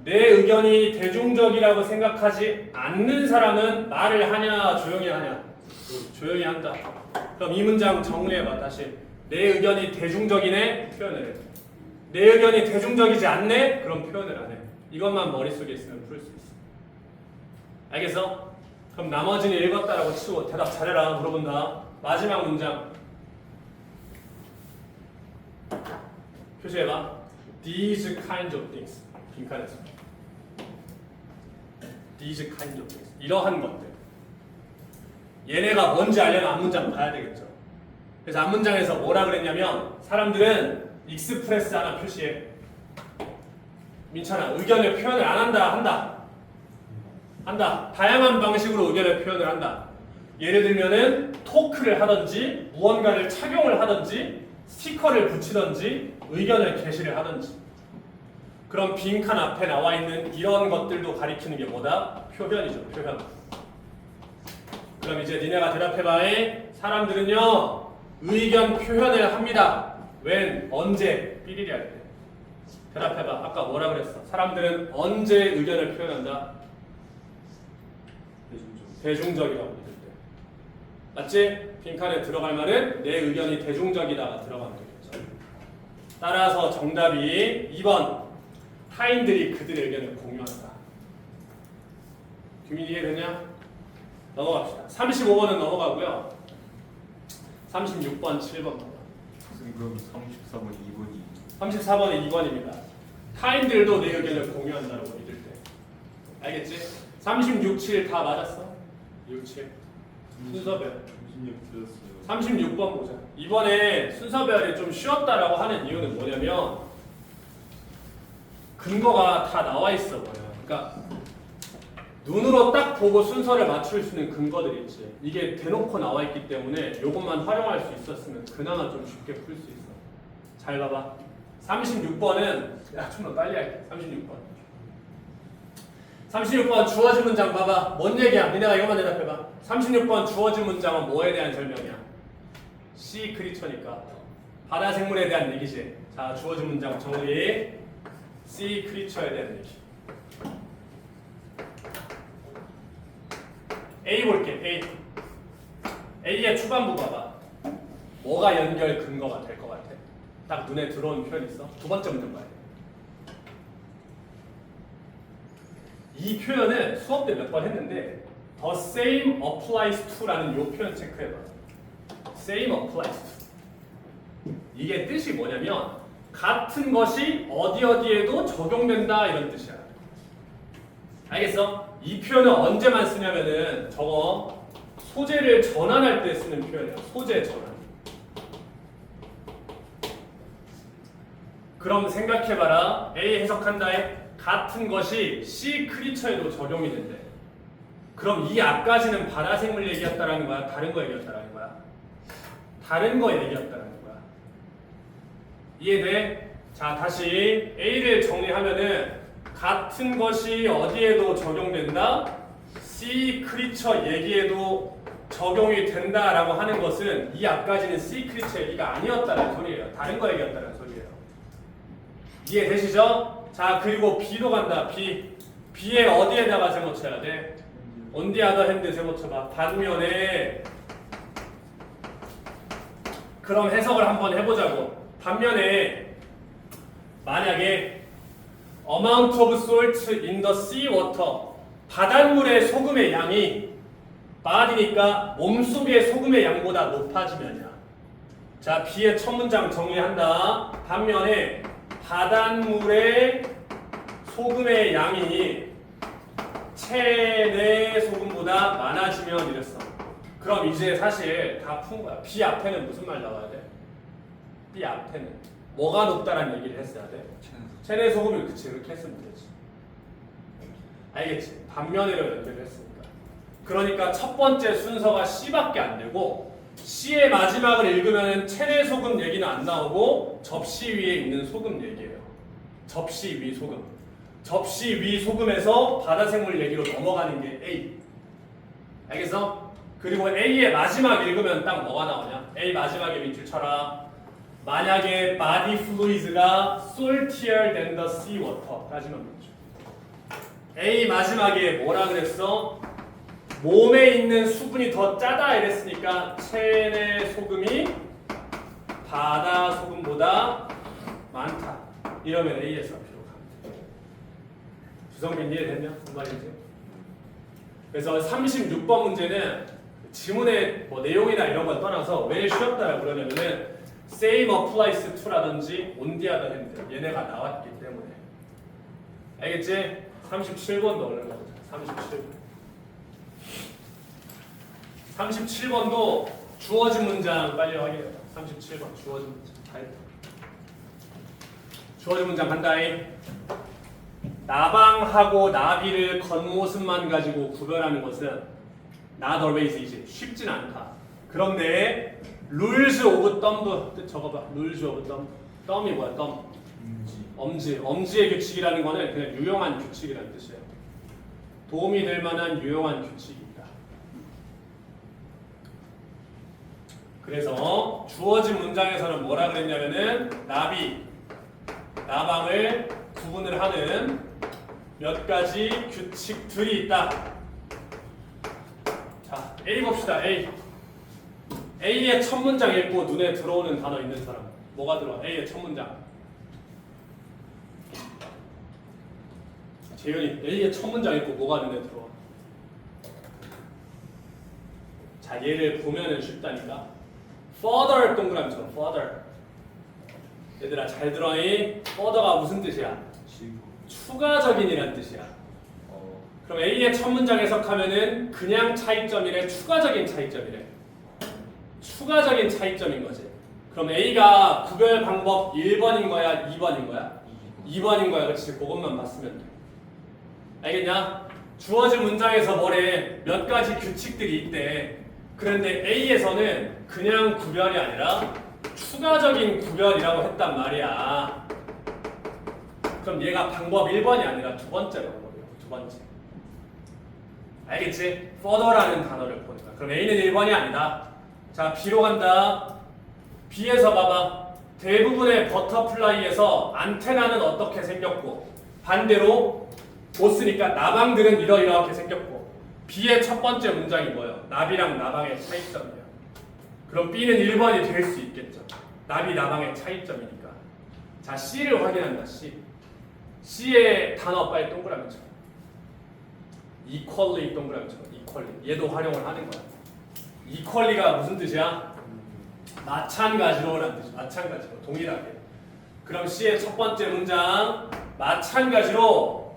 내 의견이 대중적이라고 생각하지 않는 사람은 말을 하냐 조용히 하냐? 조용히 한다. 그럼 이 문장 정리해봐. 다시. 내 의견이 대중적이네 표현을 해. 내 의견이 대중적이지 않네? 그럼 표현을 안 해. 이것만 머릿속에 있으면 풀 수 있어. 알겠어? 그럼 나머지는 읽었다라고 치고 대답 잘해라 물어본다. 마지막 문장 표시해봐. These kinds of things. 빈칸에서 These kinds of things. 이러한 것들. 얘네가 뭔지 알려면 앞문장 봐야 되겠죠. 그래서 앞문장에서 뭐라 그랬냐면 사람들은 익스프레스 하나 표시해. 민찬아 의견을 표현을 안 한다. 한다. 다양한 방식으로 의견을 표현을 한다. 예를 들면은 토크를 하든지 무언가를 착용을 하든지 스티커를 붙이든지 의견을 게시를 하든지. 그럼 빈칸 앞에 나와 있는 이런 것들도 가리키는 게 뭐다? 표현이죠. 표현. 그럼 이제 니네가 대답해봐. 사람들은요 의견 표현을 합니다. when? 언제? 삐리리 할 때. 대답해봐. 아까 뭐라 그랬어? 사람들은 언제 의견을 표현한다? 대중적이라고 믿을 때. 맞지? 빈칸에 들어갈 말은 내 의견이 대중적이다가 들어가면 되겠죠. 따라서 정답이 2번. 타인들이 그들의 의견을 공유한다. 규민이 이해되냐? 넘어갑시다. 35번은 넘어가고요. 36번, 7번 봐봐. 그럼 34번 2번이 34번이 2번입니다. 타인들도 내 의견을 공유한다고 믿을 때. 알겠지? 36, 7 다 맞았어? 6, 7 순서별 36 들었어요. 36번 보자. 이번에 순서별이 좀 쉬웠다라고 하는 이유는 뭐냐면 근거가 다 나와 있어 보여요. 그러니까 눈으로 딱 보고 순서를 맞출 수 있는 근거들이 있지. 이게 대놓고 나와 있기 때문에 이것만 활용할 수 있었으면 그나마 좀 쉽게 풀 수 있어. 잘 봐봐. 36번은 좀 더 빨리 할게. 36번 주어진 문장 봐봐. 뭔 얘기야? 니네가 이것만 대답해봐. 36번 주어진 문장은 뭐에 대한 설명이야? 씨 크리처니까 바다 생물에 대한 얘기지. 자, 주어진 문장 정리. 씨 크리처에 대한 얘기. A 볼게. A의 초반부 봐봐. 뭐가 연결 근거가 될 것 같아? 딱 눈에 들어오는 표현 있어? 두 번째 문장 봐야 돼. 이 표현은 수업 때 몇 번 했는데 The same applies to라는 이 표현 체크해봐. Same applies to. 이게 뜻이 뭐냐면 같은 것이 어디에도 적용된다 이런 뜻이야. 알겠어? 이 표현은 언제만 쓰냐면은 저거 소재를 전환할 때 쓰는 표현이야. 소재 전환. 그럼 생각해봐라. A 해석한다에 같은 것이 C 크리처에도 적용이 된대. 그럼 이 앞까지는 바다 생물 얘기였다라는 거야? 다른 거 얘기였다라는 거야? 다른 거 얘기였다라는 거야. 이해돼? 자, 다시 A를 정리하면은 같은 것이 어디에도 적용된다? C 크리처 얘기에도 적용이 된다라고 하는 것은 이 앞까지는 C 크리처 얘기가 아니었다는 소리예요. 다른 거 얘기였다는 소리예요. 이해되시죠? 자, 그리고 B로 간다. B에 어디에다가 제목 쳐야 돼? On the other hand 세워쳐봐. 반면에 그럼 해석을 한번 해보자고. 반면에 만약에 amount of salt in the sea water 바닷물의 소금의 양이 body니까 몸속의 소금의 양보다 높아지면이야. 자, B의 첫 문장 정리한다. 반면에 바닷물의 소금의 양이 체내 소금보다 많아지면 이랬어. 그럼 이제 사실 다 푼 거야. B 앞에는 무슨 말 나와야 돼? B 앞에는 뭐가 높다라는 얘기를 했어야 돼? 체내 소금을 그치 이렇게 했으면 되지. 알겠지? 반면에로 연결했으니까. 그러니까 첫 번째 순서가 C밖에 안 되고 C의 마지막을 읽으면 체내 소금 얘기는 안 나오고 접시 위에 있는 소금 얘기예요. 접시 위 소금. 접시 위 소금에서 바다생물 얘기로 넘어가는 게 A. 알겠어? 그리고 A의 마지막 읽으면 딱 뭐가 나오냐? A 마지막에 밑줄 쳐라. 만약에 body fluids가 saltier than the sea water까지만 보죠. A 마지막에 뭐라 그랬어? 몸에 있는 수분이 더 짜다 이랬으니까 체내 소금이 바다 소금보다 많다. 이러면 A에서 주성빈 이해됐냐? 무슨 말인지? 그래서 36번 문제는 지문의 뭐 내용이나 이런 걸 떠나서 왜 쉬웠다라고 그러냐면은 same applies to라든지 on the other hand 얘네가 나왔기 때문에. 알겠지? 37번도 얼른 가보자. 37번도 주어진 문장 빨리 확인해봐. 37번 주어진 문장 다 했다. 주어진 문장 간다잉. 나방하고 나비를 겉모습만 가지고 구별하는 것은 not always easy. 쉽진 않다. 그런데 rules of thumb 뜻 적어봐. rules of thumb. thumb이 뭐야? thumb. 엄지의 규칙이라는 거는 그냥 유용한 규칙이라는 뜻이에요. 도움이 될 만한 유용한 규칙이다. 그래서 주어진 문장에서는 뭐라 그랬냐면은 나방을 구분을 하는 몇 가지 규칙들이 있다. 자, A 봅시다. A의 첫 문장 읽고 눈에 들어오는 단어 있는 사람. 뭐가 들어와? A의 첫 문장. 재현이 A의 첫 문장 읽고 뭐가 눈에 들어와? 자, 얘를 보면은 쉽다니까. Further 동그라미 쳐. Further. 얘들아 잘 들어니? Further가 무슨 뜻이야? 추가적인이란 뜻이야. 그럼 A의 첫 문장 해석하면은 그냥 차이점이래, 추가적인 차이점이래. 추가적인 차이점인 거지. 그럼 A가 구별 방법 1번인 거야, 2번인 거야? 2번인 거야, 그렇지? 그것만 봤으면 돼. 알겠냐? 주어진 문장에서 뭐래? 몇 가지 규칙들이 있대. 그런데 A에서는 그냥 구별이 아니라 추가적인 구별이라고 했단 말이야. 그럼 얘가 방법 1번이 아니라 두 번째 방법이야. 두 번째. 알겠지? further라는 단어를 보니까. 그럼 A는 1번이 아니다. 자, B로 간다. B에서 봐봐. 대부분의 버터플라이에서 안테나는 어떻게 생겼고 반대로 보스니까 나방들은 이러이러하게 생겼고 B의 첫 번째 문장이 뭐예요? 나비랑 나방의 차이점이야. 그럼 B는 1번이 될 수 있겠죠. 나비 나방의 차이점이니까. 자, C를 확인한다. C의 단어 빨리 동그라미 쳐. equally 동그라미 쳐. equally. 얘도 활용을 하는 거야. equally가 무슨 뜻이야? 마찬가지로라는 뜻이야. 마찬가지로. 동일하게. 그럼 C의 첫 번째 문장 마찬가지로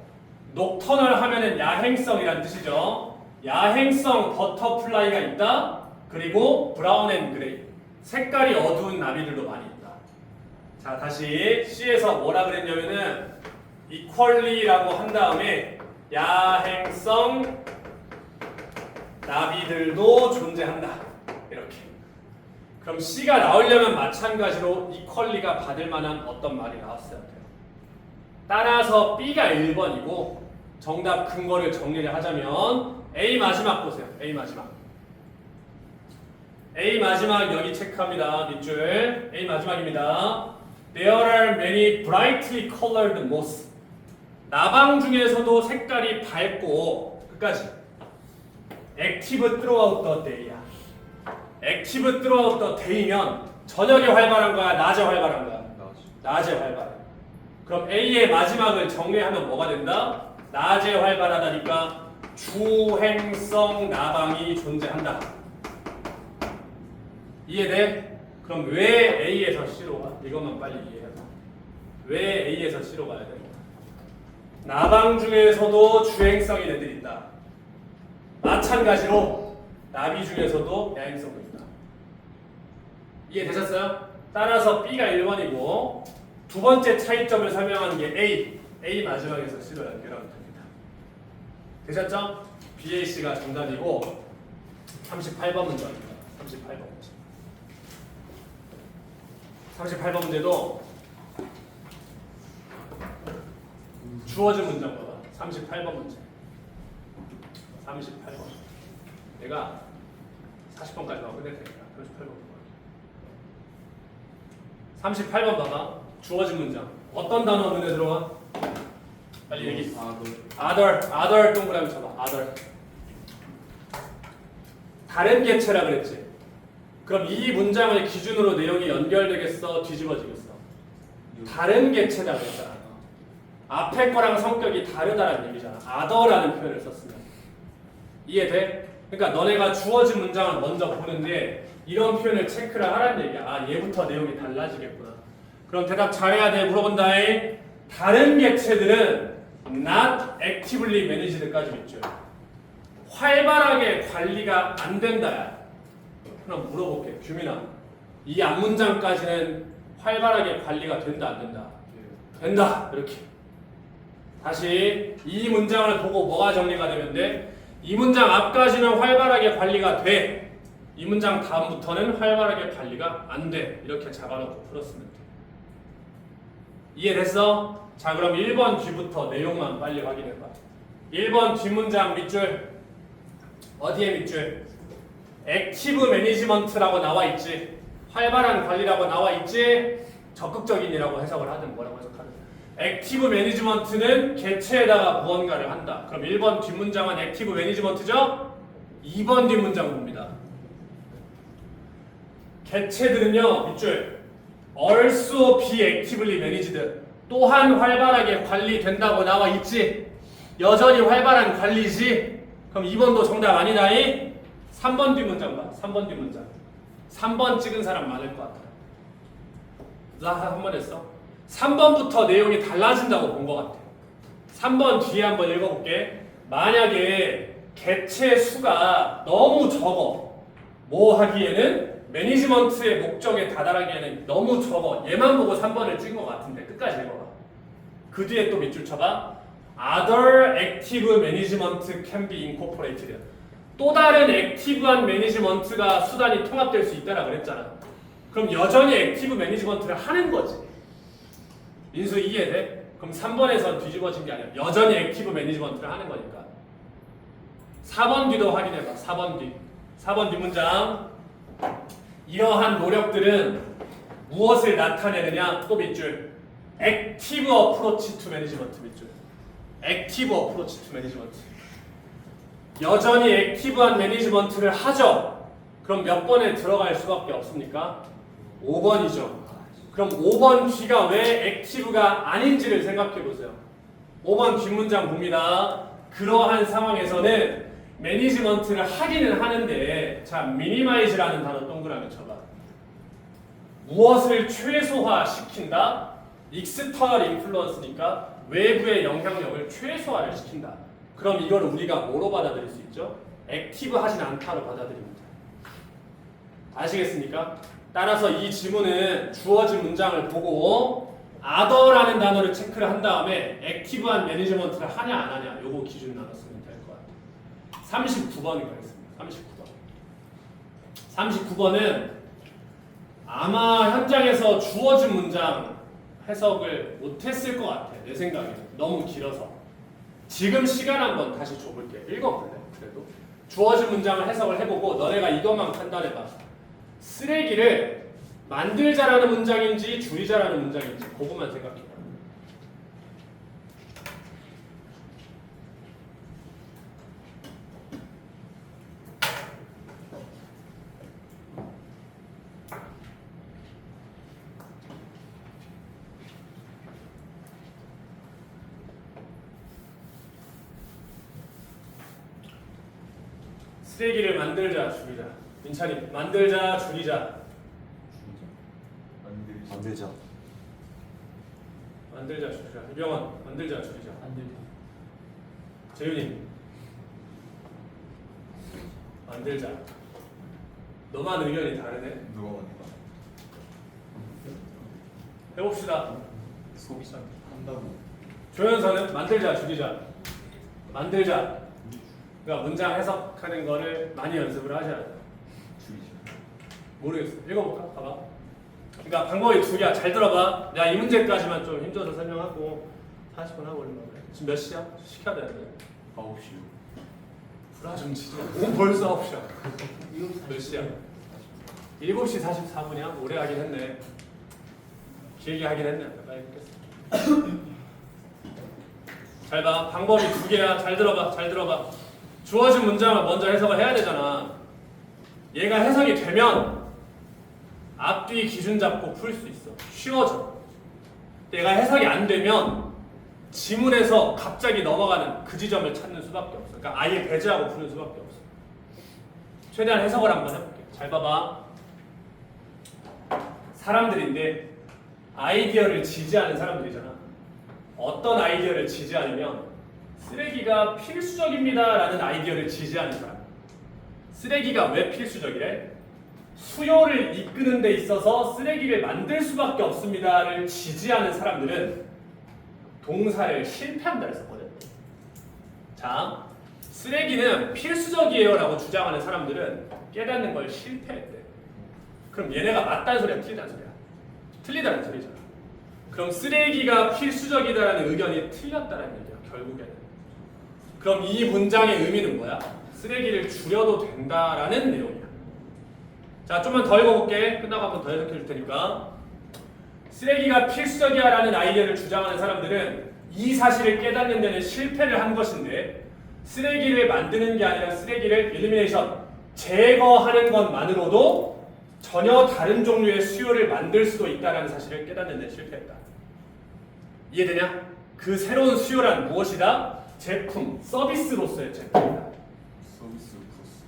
녹터널 하면은 야행성이란 뜻이죠. 야행성 버터플라이가 있다. 그리고 브라운 앤 그레이. 색깔이 어두운 나비들도 많이 있다. 자, 다시 C에서 뭐라 그랬냐면은 equally라고 한 다음에 야행성 나비들도 존재한다. 이렇게. 그럼 C가 나오려면 마찬가지로 equally가 받을 만한 어떤 말이 나왔어야 돼요. 따라서 B가 1번이고 정답 근거를 정리를 하자면 A 마지막 보세요. A 마지막 여기 체크합니다. 밑줄. A 마지막입니다. There are many brightly colored moths. 나방 중에서도 색깔이 밝고 끝까지 active throughout the day야. active throughout the day면 저녁에 활발한 거야, 낮에 활발한 거야? 낮에 활발해. 그럼 A의 마지막을 정리하면 뭐가 된다? 낮에 활발하다니까 주행성 나방이 존재한다. 이해돼? 그럼 왜 A에서 C로 가? 이것만 빨리 이해해봐. 왜 A에서 C로 가야 돼? 나방 중에서도 주행성이 애들이 있다. 마찬가지로 나비 중에서도 야행성도 있다. 이해되셨어요? 따라서 B가 1번이고 두 번째 차이점을 설명하는 게 A 마지막에서 C로 연결하면 됩니다. 되셨죠? BAC가 정답이고 38번 문제입니다. 38번 문제. 38번 문제도 주어진 문장 봐봐. 38번 문제. 38번. 내가 40번까지만 끝낼 테니까 38번 봐봐. 주어진 문장. 어떤 단어 눈에 들어와? 빨리 얘기. other 동그라미 쳐봐. other. 다른 개체라 그랬지. 그럼 이 문장을 기준으로 내용이 연결되겠어? 뒤집어지겠어? 다른 개체다 그랬잖아. 앞에 거랑 성격이 다르다는 얘기잖아. other라는 표현을 썼으면. 이해돼? 그러니까 너네가 주어진 문장을 먼저 보는데 이런 표현을 체크를 하라는 얘기야. 아, 얘부터 내용이 달라지겠구나. 그럼 대답 잘해야 돼. 물어본다잉. 다른 개체들은 not actively managed까지 있죠. 활발하게 관리가 안 된다야. 그럼 물어볼게. 규민아, 이 앞문장까지는 활발하게 관리가 된다 안 된다? 된다. 이렇게. 다시 이 문장을 보고 뭐가 정리가 되면 돼? 이 문장 앞까지는 활발하게 관리가 돼. 이 문장 다음부터는 활발하게 관리가 안 돼. 이렇게 잡아놓고 풀었으면 돼. 이해됐어? 자, 그럼 1번 뒤부터 내용만 빨리 확인해봐. 1번 뒷문장 밑줄. 어디에 밑줄? 액티브 매니지먼트라고 나와 있지. 활발한 관리라고 나와 있지. 적극적인이라고 해석을 하든 뭐라고 해석하든. 액티브 매니지먼트는 개체에다가 무언가를 한다. 그럼 1번 뒷문장은 액티브 매니지먼트죠? 2번 뒷문장 봅니다. 개체들은요, 밑줄. also be actively managed. 또한 활발하게 관리된다고 나와 있지. 여전히 활발한 관리지. 그럼 2번도 정답 아니다이? 3번 뒷문장 봐. 3번 뒷문장. 3번 찍은 사람 많을 것 같아. 나 한 번 했어. 3번부터 내용이 달라진다고 본 것 같아. 3번 뒤에 한번 읽어볼게. 만약에 개체 수가 너무 적어. 뭐 하기에는 매니지먼트의 목적에 다다르기에는 너무 적어. 얘만 보고 3번을 찍은 것 같은데 끝까지 읽어봐. 그 뒤에 또 밑줄 쳐봐. Other active management can be incorporated. 또 다른 액티브한 매니지먼트가 수단이 통합될 수 있다라 그랬잖아. 그럼 여전히 액티브 매니지먼트를 하는 거지. 인수 이해돼? 그럼 3번에서 뒤집어진 게 아니야. 여전히 액티브 매니지먼트를 하는 거니까. 4번 뒤도 확인해봐. 4번 뒤. 4번 뒤 문장. 이러한 노력들은 무엇을 나타내느냐? 또 밑줄. 액티브 어프로치 투 매니지먼트 밑줄. 액티브 어프로치 투 매니지먼트. 여전히 액티브한 매니지먼트를 하죠. 그럼 몇 번에 들어갈 수밖에 없습니까? 5번이죠. 그럼 5번 뒤가 왜 액티브가 아닌지를 생각해 보세요. 5번 뒷문장 봅니다. 그러한 상황에서는 매니지먼트를 하기는 하는데, 자, 미니마이즈라는 단어 동그라미 쳐봐. 무엇을 최소화시킨다? 익스터널 인플루언스니까 외부의 영향력을 최소화를 시킨다. 그럼 이걸 우리가 뭐로 받아들일 수 있죠? 액티브하진 않다로 받아들입니다. 아시겠습니까? 따라서 이 지문은 주어진 문장을 보고 other라는 단어를 체크를 한 다음에 액티브한 매니지먼트를 하냐 안 하냐 요거 기준 나눴으면 될 것 같아요. 39번이 가겠습니다. 39번은 아마 현장에서 주어진 문장 해석을 못했을 것 같아. 내 생각에는 너무 길어서. 지금 시간 한번 다시 줘볼게. 읽어볼래? 그래도 주어진 문장을 해석을 해보고 너네가 이것만 판단해봐. 쓰레기를 만들자라는 문장인지 줄이자라는 문장인지 그것만 생각해봐. 쓰레기를 만들자 줄이자. 민찬이 만들자 줄이자. 만들자. 만들자 줄이자. 이병헌 만들자 줄이자. 만들자. 재윤이 만들자. 너만 의견이 다르네. 누가 만든다? 해봅시다. 소비자. 한다고. 조연서는 만들자 줄이자. 만들자. 그러니까 문장 해석하는 거를 많이 연습을 하셔야 돼요. 줄이자. 모르겠어. 읽어볼까? 봐봐. 그러니까 방법이 두 개야. 잘 들어봐. 내가 이 문제까지만 좀 힘줘서 설명하고 40분 하고 얼마 그래? 지금 몇 시야? 시켜야 되는데. 9시요. 불화 좀 치지. 벌써 9시야. 몇 이거 시야? 7시 44분이야? 오래 하긴 했네. 길게 하긴 했네. 빨리 했겠어. 잘 봐. 방법이 두 개야. 잘 들어봐. 잘 들어봐. 주어진 문장을 먼저 해석을 해야 되잖아. 얘가 해석이 되면 앞뒤 기준 잡고 풀 수 있어. 쉬워져. 얘가 해석이 안 되면 지문에서 갑자기 넘어가는 그 지점을 찾는 수밖에 없어. 그러니까 아예 배제하고 푸는 수밖에 없어. 최대한 해석을 한번 해볼게. 잘 봐봐. 사람들인데 아이디어를 지지하는 사람들이잖아. 어떤 아이디어를 지지하냐면 쓰레기가 필수적입니다 라는 아이디어를 지지하는 사람. 쓰레기가 왜 필수적이래? 수요를 이끄는 데 있어서 쓰레기를 만들 수밖에 없습니다를 지지하는 사람들은 동사를 실패한다 했었거든. 자, 쓰레기는 필수적이에요 라고 주장하는 사람들은 깨닫는 걸 실패했대. 그럼 얘네가 맞다는 소리야 틀리다는 소리야? 틀리다는 소리잖아. 그럼 쓰레기가 필수적이다라는 의견이 틀렸다는 얘기야 결국에는. 그럼 이 문장의 의미는 뭐야? 쓰레기를 줄여도 된다라는 내용이야. 자, 좀만 더 읽어볼게. 끝나고 한 번 더 해석해 줄 테니까. 쓰레기가 필수적이야라는 아이디어를 주장하는 사람들은 이 사실을 깨닫는 데는 실패를 한 것인데 쓰레기를 만드는 게 아니라 쓰레기를 엘리미네이션, 제거하는 것만으로도 전혀 다른 종류의 수요를 만들 수도 있다는 사실을 깨닫는 데 실패했다. 이해되냐? 그 새로운 수요란 무엇이다? 제품, 서비스로서의 제품이다. 서비스 플러스.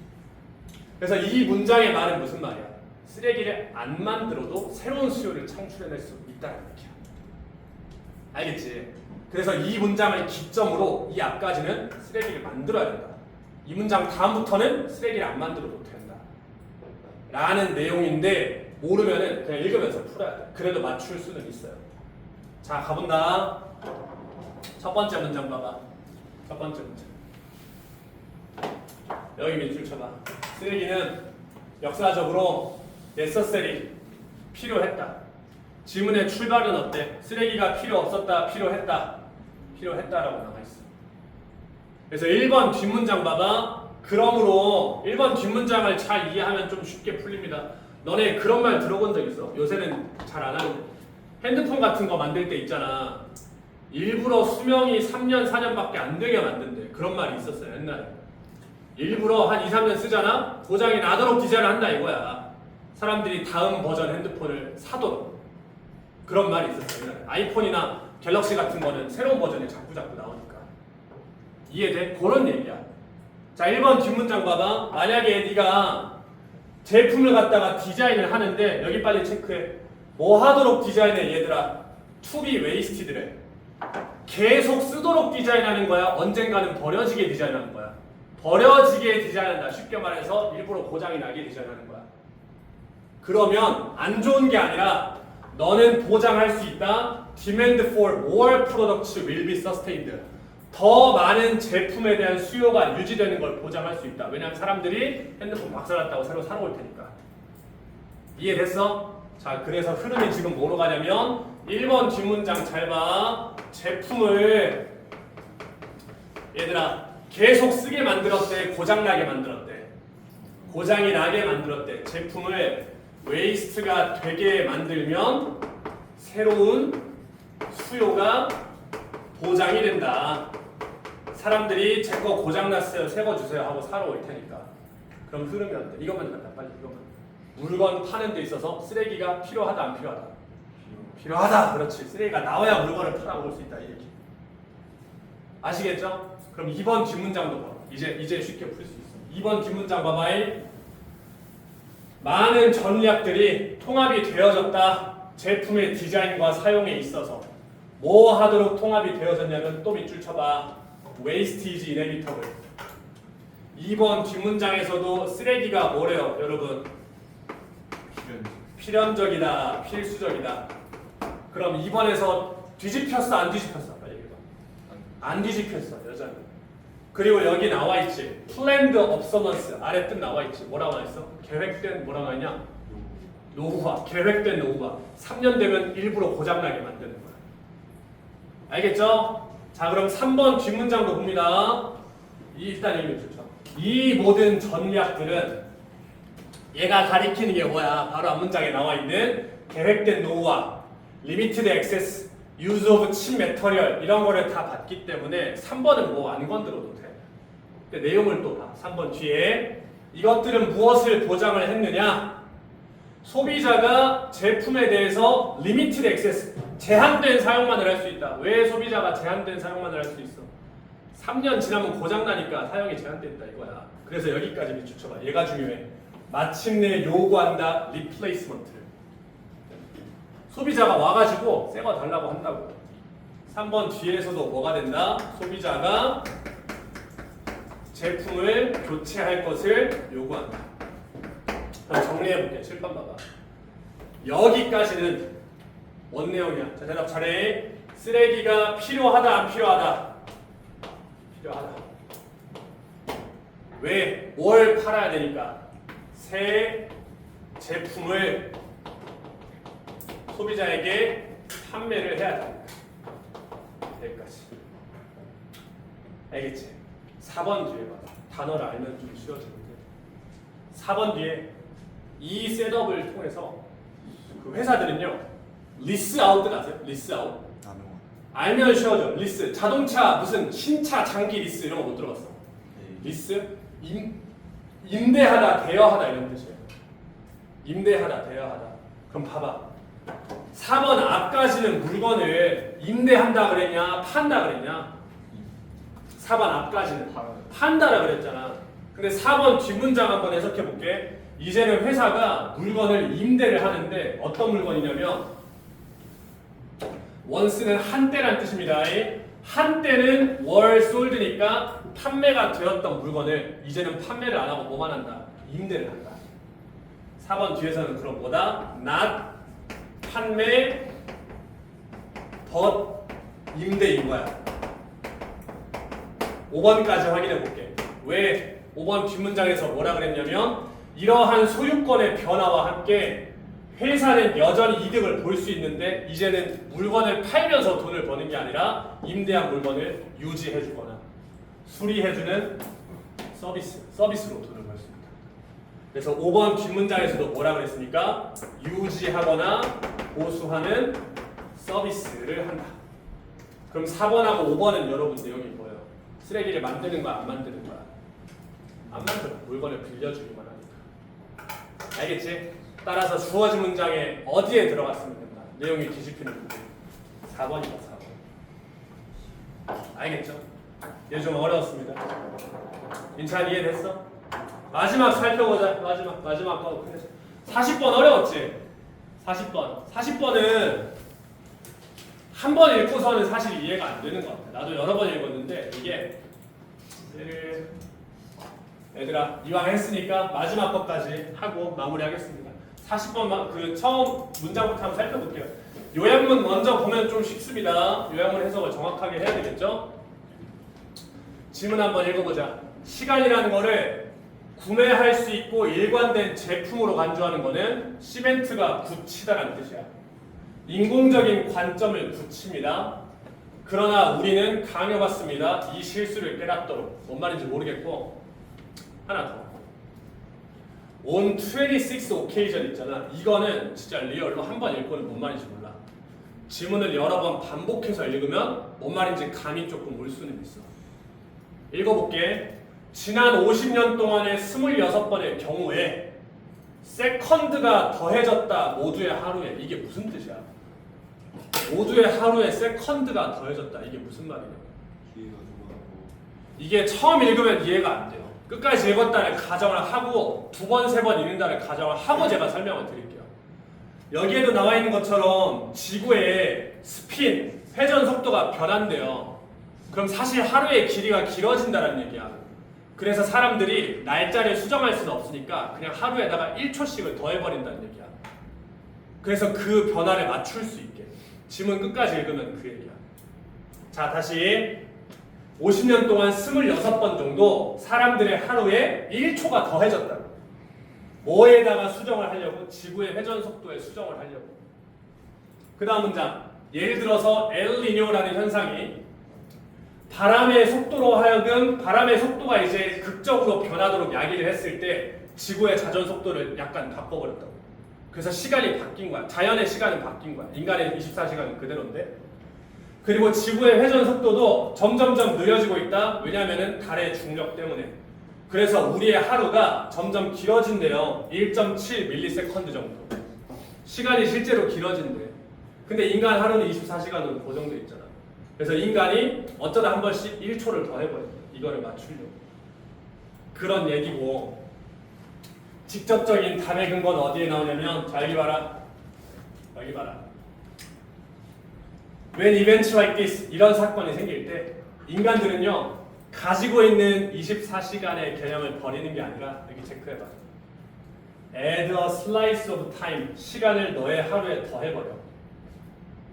그래서 이 문장의 말은 무슨 말이야? 쓰레기를 안 만들어도 새로운 수요를 창출해낼 수 있다는 얘기야. 알겠지? 그래서 이 문장을 기점으로 이 앞까지는 쓰레기를 만들어야 된다. 이 문장 다음부터는 쓰레기를 안 만들어도 된다. 라는 내용인데 모르면은 그냥 읽으면서 풀어야 돼. 그래도 맞출 수는 있어요. 자, 가본다. 첫 번째 문장 봐봐. 첫 번째 문장. 여기 밑줄 쳐봐. 쓰레기는 역사적으로 necessary, 필요했다. 지문의 출발은 어때? 쓰레기가 필요 없었다, 필요했다. 필요했다라고 나와있어. 그래서 1번 뒷문장 봐봐. 그러므로 1번 뒷문장을 잘 이해하면 좀 쉽게 풀립니다. 너네 그런 말 들어본 적 있어? 요새는 잘 안 하는데 핸드폰 같은 거 만들 때 있잖아. 일부러 수명이 3년, 4년밖에 안 되게 만든대. 그런 말이 있었어요 옛날에. 일부러 한 2, 3년 쓰잖아? 고장이 나도록 디자인을 한다 이거야. 사람들이 다음 버전 핸드폰을 사도록. 그런 말이 있었어요 옛날에. 아이폰이나 갤럭시 같은 거는 새로운 버전이 자꾸 나오니까. 이해돼? 그런 얘기야. 자, 1번 뒷문장 봐봐. 만약에 네가 제품을 갖다가 디자인을 하는데 여기 빨리 체크해. 뭐 하도록 디자인해 얘들아? To be wasted래. 계속 쓰도록 디자인하는 거야? 언젠가는 버려지게 디자인하는 거야? 버려지게 디자인한다. 쉽게 말해서 일부러 고장이 나게 디자인하는 거야. 그러면 안 좋은 게 아니라 너는 보장할 수 있다. Demand for more products will be sustained. 더 많은 제품에 대한 수요가 유지되는 걸 보장할 수 있다. 왜냐하면 사람들이 핸드폰 박살났다고 새로 사러 올 테니까. 이해됐어? 자, 그래서 흐름이 지금 뭐로 가냐면 1번 뒷문장 잘 봐. 제품을 얘들아 계속 쓰게 만들었대. 고장나게 만들었대. 고장이 나게 만들었대. 제품을 웨이스트가 되게 만들면 새로운 수요가 보장이 된다. 사람들이 제 거 고장났어요. 새 거 주세요 하고 사러 올 테니까. 그럼 흐름이 어때? 이것만 간다. 빨리 이것만. 물건 파는 데 있어서 쓰레기가 필요하다 안 필요하다? 필요하다. 그렇지. 쓰레기가 나와야 물건을 팔아먹을 수 있다 이 얘기. 아시겠죠? 그럼 2번 뒷문장도 봐. 이제 쉽게 풀 수 있어. 2번 뒷문장 봐봐잉. 많은 전략들이 통합이 되어졌다. 제품의 디자인과 사용에 있어서 뭐 하도록 통합이 되어졌냐면 또 밑줄 쳐봐. Waste is inevitable. 2번 뒷문장에서도 쓰레기가 뭐래요 여러분? 필연적이다, 필수적이다. 그럼 2번에서 뒤집혔어, 안 뒤집혔어? 빨리 읽어. 안 뒤집혔어, 여자는. 그리고 여기 나와 있지. Planned obsolescence 아래 뜻 나와 있지. 뭐라고 했어? 계획된 뭐라고 했냐? 노후화, 계획된 노후화. 3년 되면 일부러 고장나게 만드는 거야. 알겠죠? 자, 그럼 3번 뒷문장도 봅니다. 일단 읽어주죠. 이 모든 전략들은 얘가 가리키는 게 뭐야? 바로 앞문장에 나와 있는 계획된 노후화, 리미티드 액세스, 유즈 오브 칩 매터리얼 이런 거를 다 봤기 때문에 3번은 뭐 안 건드려도 돼. 근데 내용을 또 봐. 3번 뒤에 이것들은 무엇을 보장을 했느냐? 소비자가 제품에 대해서 리미티드 액세스, 제한된 사용만을 할 수 있다. 왜 소비자가 제한된 사용만을 할 수 있어? 3년 지나면 고장나니까 사용이 제한됐다 이거야. 그래서 여기까지 밑줄 쳐봐. 얘가 중요해. 마침내 요구한다. 리플레이스먼트를. 소비자가 와가지고 새 거 달라고 한다고. 3번 뒤에서도 뭐가 된다? 소비자가 제품을 교체할 것을 요구한다. 그럼 정리해볼게. 7번 봐봐. 여기까지는 뭔 내용이야? 자, 대답 잘해. 쓰레기가 필요하다, 안 필요하다? 필요하다. 왜? 뭘 팔아야 되니까? 새 제품을 소비자에게 판매를 해야 됩니다. 여기까지. 알겠지? 4번 뒤에 봐. 단어를 알면 좀 쉬워지는데 4번 뒤에 이 셋업을 통해서 그 회사들은요 리스 아웃 아세요? 리스 아웃. 알면 쉬워져. 리스. 자동차 무슨 신차 장기 리스 이런 거 못 들어봤어. 리스 임대하다 대여하다 이런 뜻이에요. 임대하다 대여하다. 그럼 봐봐. 4번 앞까지는 물건을 임대한다 그랬냐 판다 그랬냐? 4번 앞까지는 판다라 그랬잖아. 근데 4번 뒷문장 한번 해석해 볼게. 이제는 회사가 물건을 임대를 하는데 어떤 물건이냐면 원스는 한때란 뜻입니다. 한때는 월 솔드니까 판매가 되었던 물건을 이제는 판매를 안 하고 뭐만 한다? 임대를 한다. 4번 뒤에서는 그럼 뭐다? not 판매 but 임대인 거야. 5번까지 확인해 볼게. 왜 5번 뒷문장에서 뭐라 그랬냐면 이러한 소유권의 변화와 함께 회사는 여전히 이득을 볼 수 있는데 이제는 물건을 팔면서 돈을 버는 게 아니라 임대한 물건을 유지해주거나 수리해주는 서비스로 돈을 벌 수 있다. 그래서 5번 뒷문장에서도 뭐라 그랬습니까? 유지하거나 보수하는 서비스를 한다. 그럼 4번하고 5번은 여러분 내용이 뭐예요? 쓰레기를 만드는 거야 안 만드는 거야? 안 만들어. 물건을 빌려주기만 하니까. 알겠지? 따라서 주어진 문장에 어디에 들어갔으면 된다. 내용이 뒤집히는 부분. 4번이다. 4번. 알겠죠? 얘 좀 어려웠습니다. 민찬 이해됐어? 마지막 살펴보자. 마지막 거. 40번 어려웠지? 40번은 한 번 읽고서는 사실 이해가 안 되는 것 같아. 나도 여러 번 읽었는데 이게 얘들아 이왕 했으니까 마지막 것까지 하고 마무리하겠습니다. 40번 그 처음 문장부터 한번 살펴볼게요. 요약문 먼저 보면 좀 쉽습니다. 요약문 해석을 정확하게 해야 되겠죠? 질문 한번 읽어보자. 시간이라는 거를 구매할 수 있고 일관된 제품으로 간주하는 거는 시멘트가 굳히다라는 뜻이야. 인공적인 관점을 굳힙니다. 그러나 우리는 강요받습니다. 이 실수를 깨닫도록. 뭔 말인지 모르겠고 하나 더. On 26 occasion 있잖아. 이거는 진짜 리얼로 한 번 읽고는 뭔 말인지 몰라. 지문을 여러 번 반복해서 읽으면 뭔 말인지 감이 조금 올 수는 있어. 읽어볼게. 지난 50년 동안의 26번의 경우에 세컨드가 더해졌다. 모두의 하루에. 이게 무슨 뜻이야? 모두의 하루에 세컨드가 더해졌다. 이게 무슨 말이냐? 이게 처음 읽으면 이해가 안 돼요. 끝까지 읽었다는 가정을 하고 2번, 3번 읽는다는 가정을 하고 제가 설명을 드릴게요. 여기에도 나와 있는 것처럼 지구의 스핀, 회전 속도가 변한대요. 그럼 사실 하루의 길이가 길어진다는 얘기야. 그래서 사람들이 날짜를 수정할 수는 없으니까 그냥 하루에다가 1초씩을 더해버린다는 얘기야. 그래서 그 변화를 맞출 수 있게. 지문 끝까지 읽으면 그 얘기야. 자, 다시 50년 동안 26번 정도 사람들의 하루에 1초가 더해졌다고. 뭐에다가 수정을 하려고? 지구의 회전 속도에 수정을 하려고. 그 다음 문장. 예를 들어서 엘니뇨라는 현상이 바람의 속도로 하여금 바람의 속도가 이제 극적으로 변하도록 야기를 했을 때 지구의 자전 속도를 약간 바꿔버렸다고. 그래서 시간이 바뀐 거야. 자연의 시간은 바뀐 거야. 인간의 24시간은 그대로인데. 그리고 지구의 회전 속도도 점점점 느려지고 있다. 왜냐하면 달의 중력 때문에. 그래서 우리의 하루가 점점 길어진대요. 1.7ms 정도. 시간이 실제로 길어진대. 근데 인간 하루는 24시간으로 고정돼 있잖아. 그래서 인간이 어쩌다 한 번씩 1초를 더 해버려. 이거를 맞추려고. 그런 얘기고, 직접적인 답의 근거는 어디에 나오냐면, 자, 여기 봐라. 여기 봐라. When events like this, 이런 사건이 생길 때 인간들은요, 가지고 있는 24시간의 개념을 버리는 게 아니라, 여기 체크해봐. Add a slice of time, 시간을 너의 하루에 더해버려.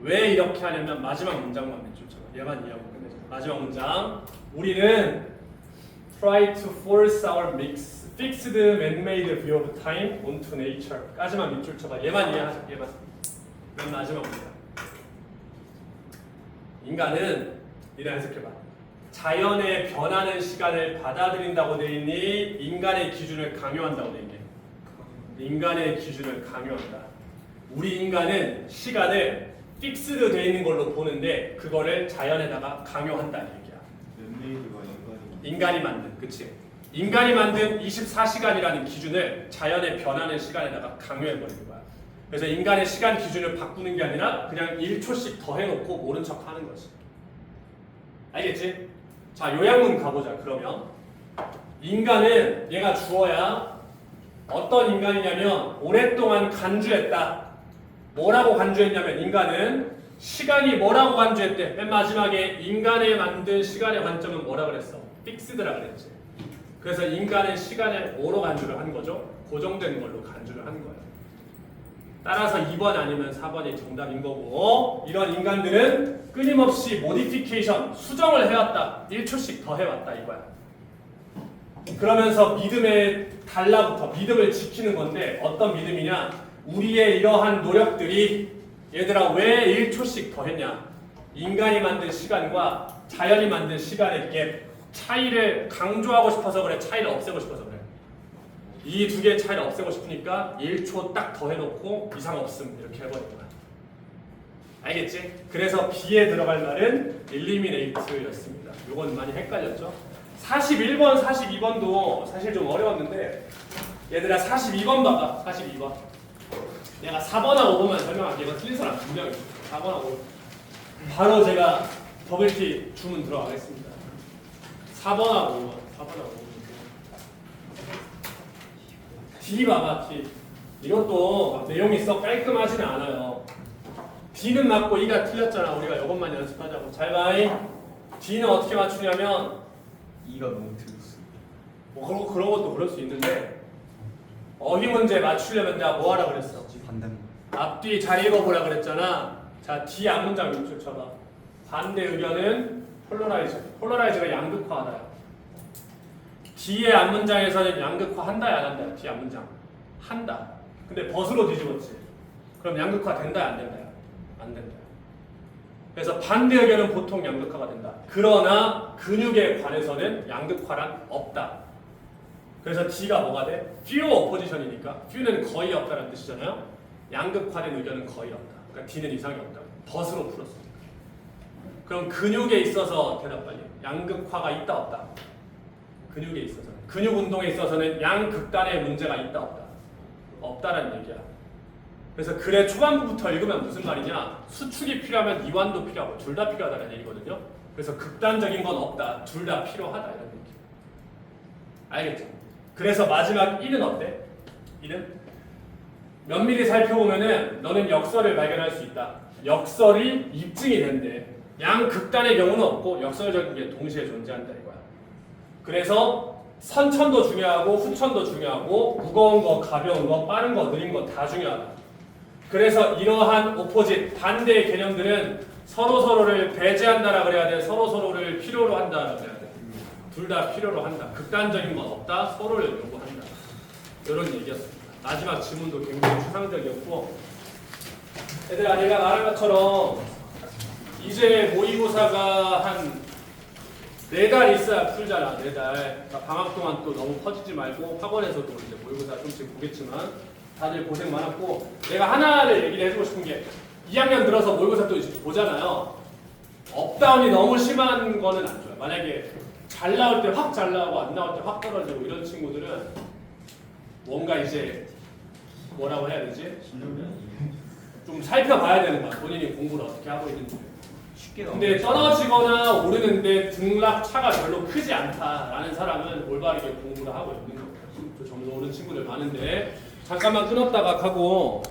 왜 이렇게 하냐면 마지막 문장만 맺죠. 얘만 이해하고 끝내자. 마지막 문장. 우리는 try to force our fixed man-made view of time onto nature. 까지만 밑줄 쳐봐. 얘만 이해하자. 얘만. 맨 마지막 문장. 인간은 이런 해석해봐. 자연의 변하는 시간을 받아들인다고 돼 있니? 인간의 기준을 강요한다고 돼 있니? 인간의 기준을 강요한다. 우리 인간은 시간을 픽스드 돼 있는 걸로 보는데 그거를 자연에다가 강요한다는 얘기야. 맨메이드가 인간이 만든, 그치? 인간이 만든 24시간이라는 기준을 자연의 변하는 시간에다가 강요해버리는 거야. 그래서 인간의 시간 기준을 바꾸는 게 아니라 그냥 1초씩 더 해놓고 모른 척 하는 거지. 알겠지? 자, 요약문 가보자. 그러면 인간은 얘가 주어야 어떤 인간이냐면 오랫동안 간주했다. 뭐라고 간주했냐면 인간은 시간이 뭐라고 간주했대? 맨 마지막에 인간의 만든 시간의 관점은 뭐라 그랬어? 픽스드라 그랬지. 그래서 인간은 시간을 뭐로 간주를 한 거죠? 고정된 걸로 간주를 한 거예요. 따라서 2번 아니면 4번이 정답인 거고, 이런 인간들은 끊임없이 모디피케이션, 수정을 해왔다. 1초씩 더 해왔다 이거야. 그러면서 믿음의 달라붙어 믿음을 지키는 건데 어떤 믿음이냐? 우리의 이러한 노력들이 얘들아 왜 1초씩 더 했냐? 인간이 만든 시간과 자연이 만든 시간의 갭 차이를 강조하고 싶어서 그래. 차이를 없애고 싶어서 그래. 이 두 개의 차이를 없애고 싶으니까 1초 딱 더 해놓고 이상 없음 이렇게 해버린 거야. 알겠지? 그래서 B에 들어갈 말은 eliminate였습니다. 이건 많이 헷갈렸죠? 41번, 42번도 사실 좀 어려웠는데 얘들아 42번 봐봐. 42번. 내가 4번하고 5번만 설명할게. 이거 틀린 사람 분명히 있어. 4번하고 5번. 바로 제가 더블T 주문 들어가겠습니다. 4번하고 5번. 4번하고 5번. D 봐봐. D. 이것도 내용이 썩 깔끔하지는 않아요. D는 맞고 E가 틀렸잖아. 우리가 이것만 연습하자고. 잘 봐이. D는 어떻게 맞추냐면 E가 너무 틀렸어. 뭐 그런 것도 그럴 수 있는데 어휘 문제 맞추려면 내가 뭐 하라 그랬어? 반대. 앞뒤 잘 읽어보라 그랬잖아. 자, D 앞문장 밑줄 쳐봐. 반대 의견은 폴러라이즈. 폴러라이즈가 양극화하다야. D의 앞문장에서는 양극화한다야 안 한다야? D 앞문장 한다. 근데 벗으로 뒤집었지. 그럼 양극화 된다야 안 된다야? 안 된다. 그래서 반대 의견은 보통 양극화가 된다. 그러나 근육에 관해서는 양극화란 없다. 그래서 D가 뭐가 돼? few opposition이니까 few는 거의 없다는 뜻이잖아요. 양극화된 의견은 거의 없다. 그러니까 D는 이상이 없다. 벗으로 풀었으니까. 그럼 근육에 있어서 대답 빨리. 양극화가 있다 없다? 근육에 있어서. 근육 운동에 있어서는 양극단의 문제가 있다 없다? 없다라는 얘기야. 그래서 글의 초반부부터 읽으면 무슨 말이냐? 수축이 필요하면 이완도 필요하고 둘 다 필요하다는 얘기거든요. 그래서 극단적인 건 없다. 둘 다 필요하다 이런 얘기. 알겠죠? 그래서 마지막 1은 어때? 1은? 면밀히 살펴보면은 너는 역설을 발견할 수 있다. 역설이 입증이 된대. 양극단의 경우는 없고 역설적인 게 동시에 존재한다 이거야. 그래서 선천도 중요하고 후천도 중요하고 무거운 거, 가벼운 거, 빠른 거, 느린 거 다 중요하다. 그래서 이러한 오포짓, 반대의 개념들은 서로서로를 배제한다라 그래야 돼. 서로서로를 필요로 한다라 그래야 돼. 둘 다 필요로 한다. 극단적인 건 없다. 서로를 요구한다. 이런 얘기였습니다. 마지막 지문도 굉장히 추상적이었고, 얘들아 내가 말한 것처럼 이제 모의고사가 한 4달 있어야 풀잖아. 4달. 그러니까 방학 동안 또 너무 퍼지지 말고 학원에서도 이제 모의고사 좀씩 보겠지만 다들 고생 많았고, 내가 하나를 얘기를 해주고 싶은 게 2학년 들어서 모의고사 또 이제 보잖아요. 업다운이 너무 심한 거는 안 좋아요. 만약에 잘 나올 때 확 잘 나오고 안 나올 때 확 떨어지고 이런 친구들은 뭔가 이제 뭐라고 해야 되지? 좀 살펴봐야 되는 거야. 본인이 공부를 어떻게 하고 있는지. 쉽게 근데 떨어지거나 오르는데 등락 차가 별로 크지 않다라는 사람은 올바르게 공부를 하고 있는 거예요. 또 점수 오른 친구들 많은데 잠깐만 끊었다가 하고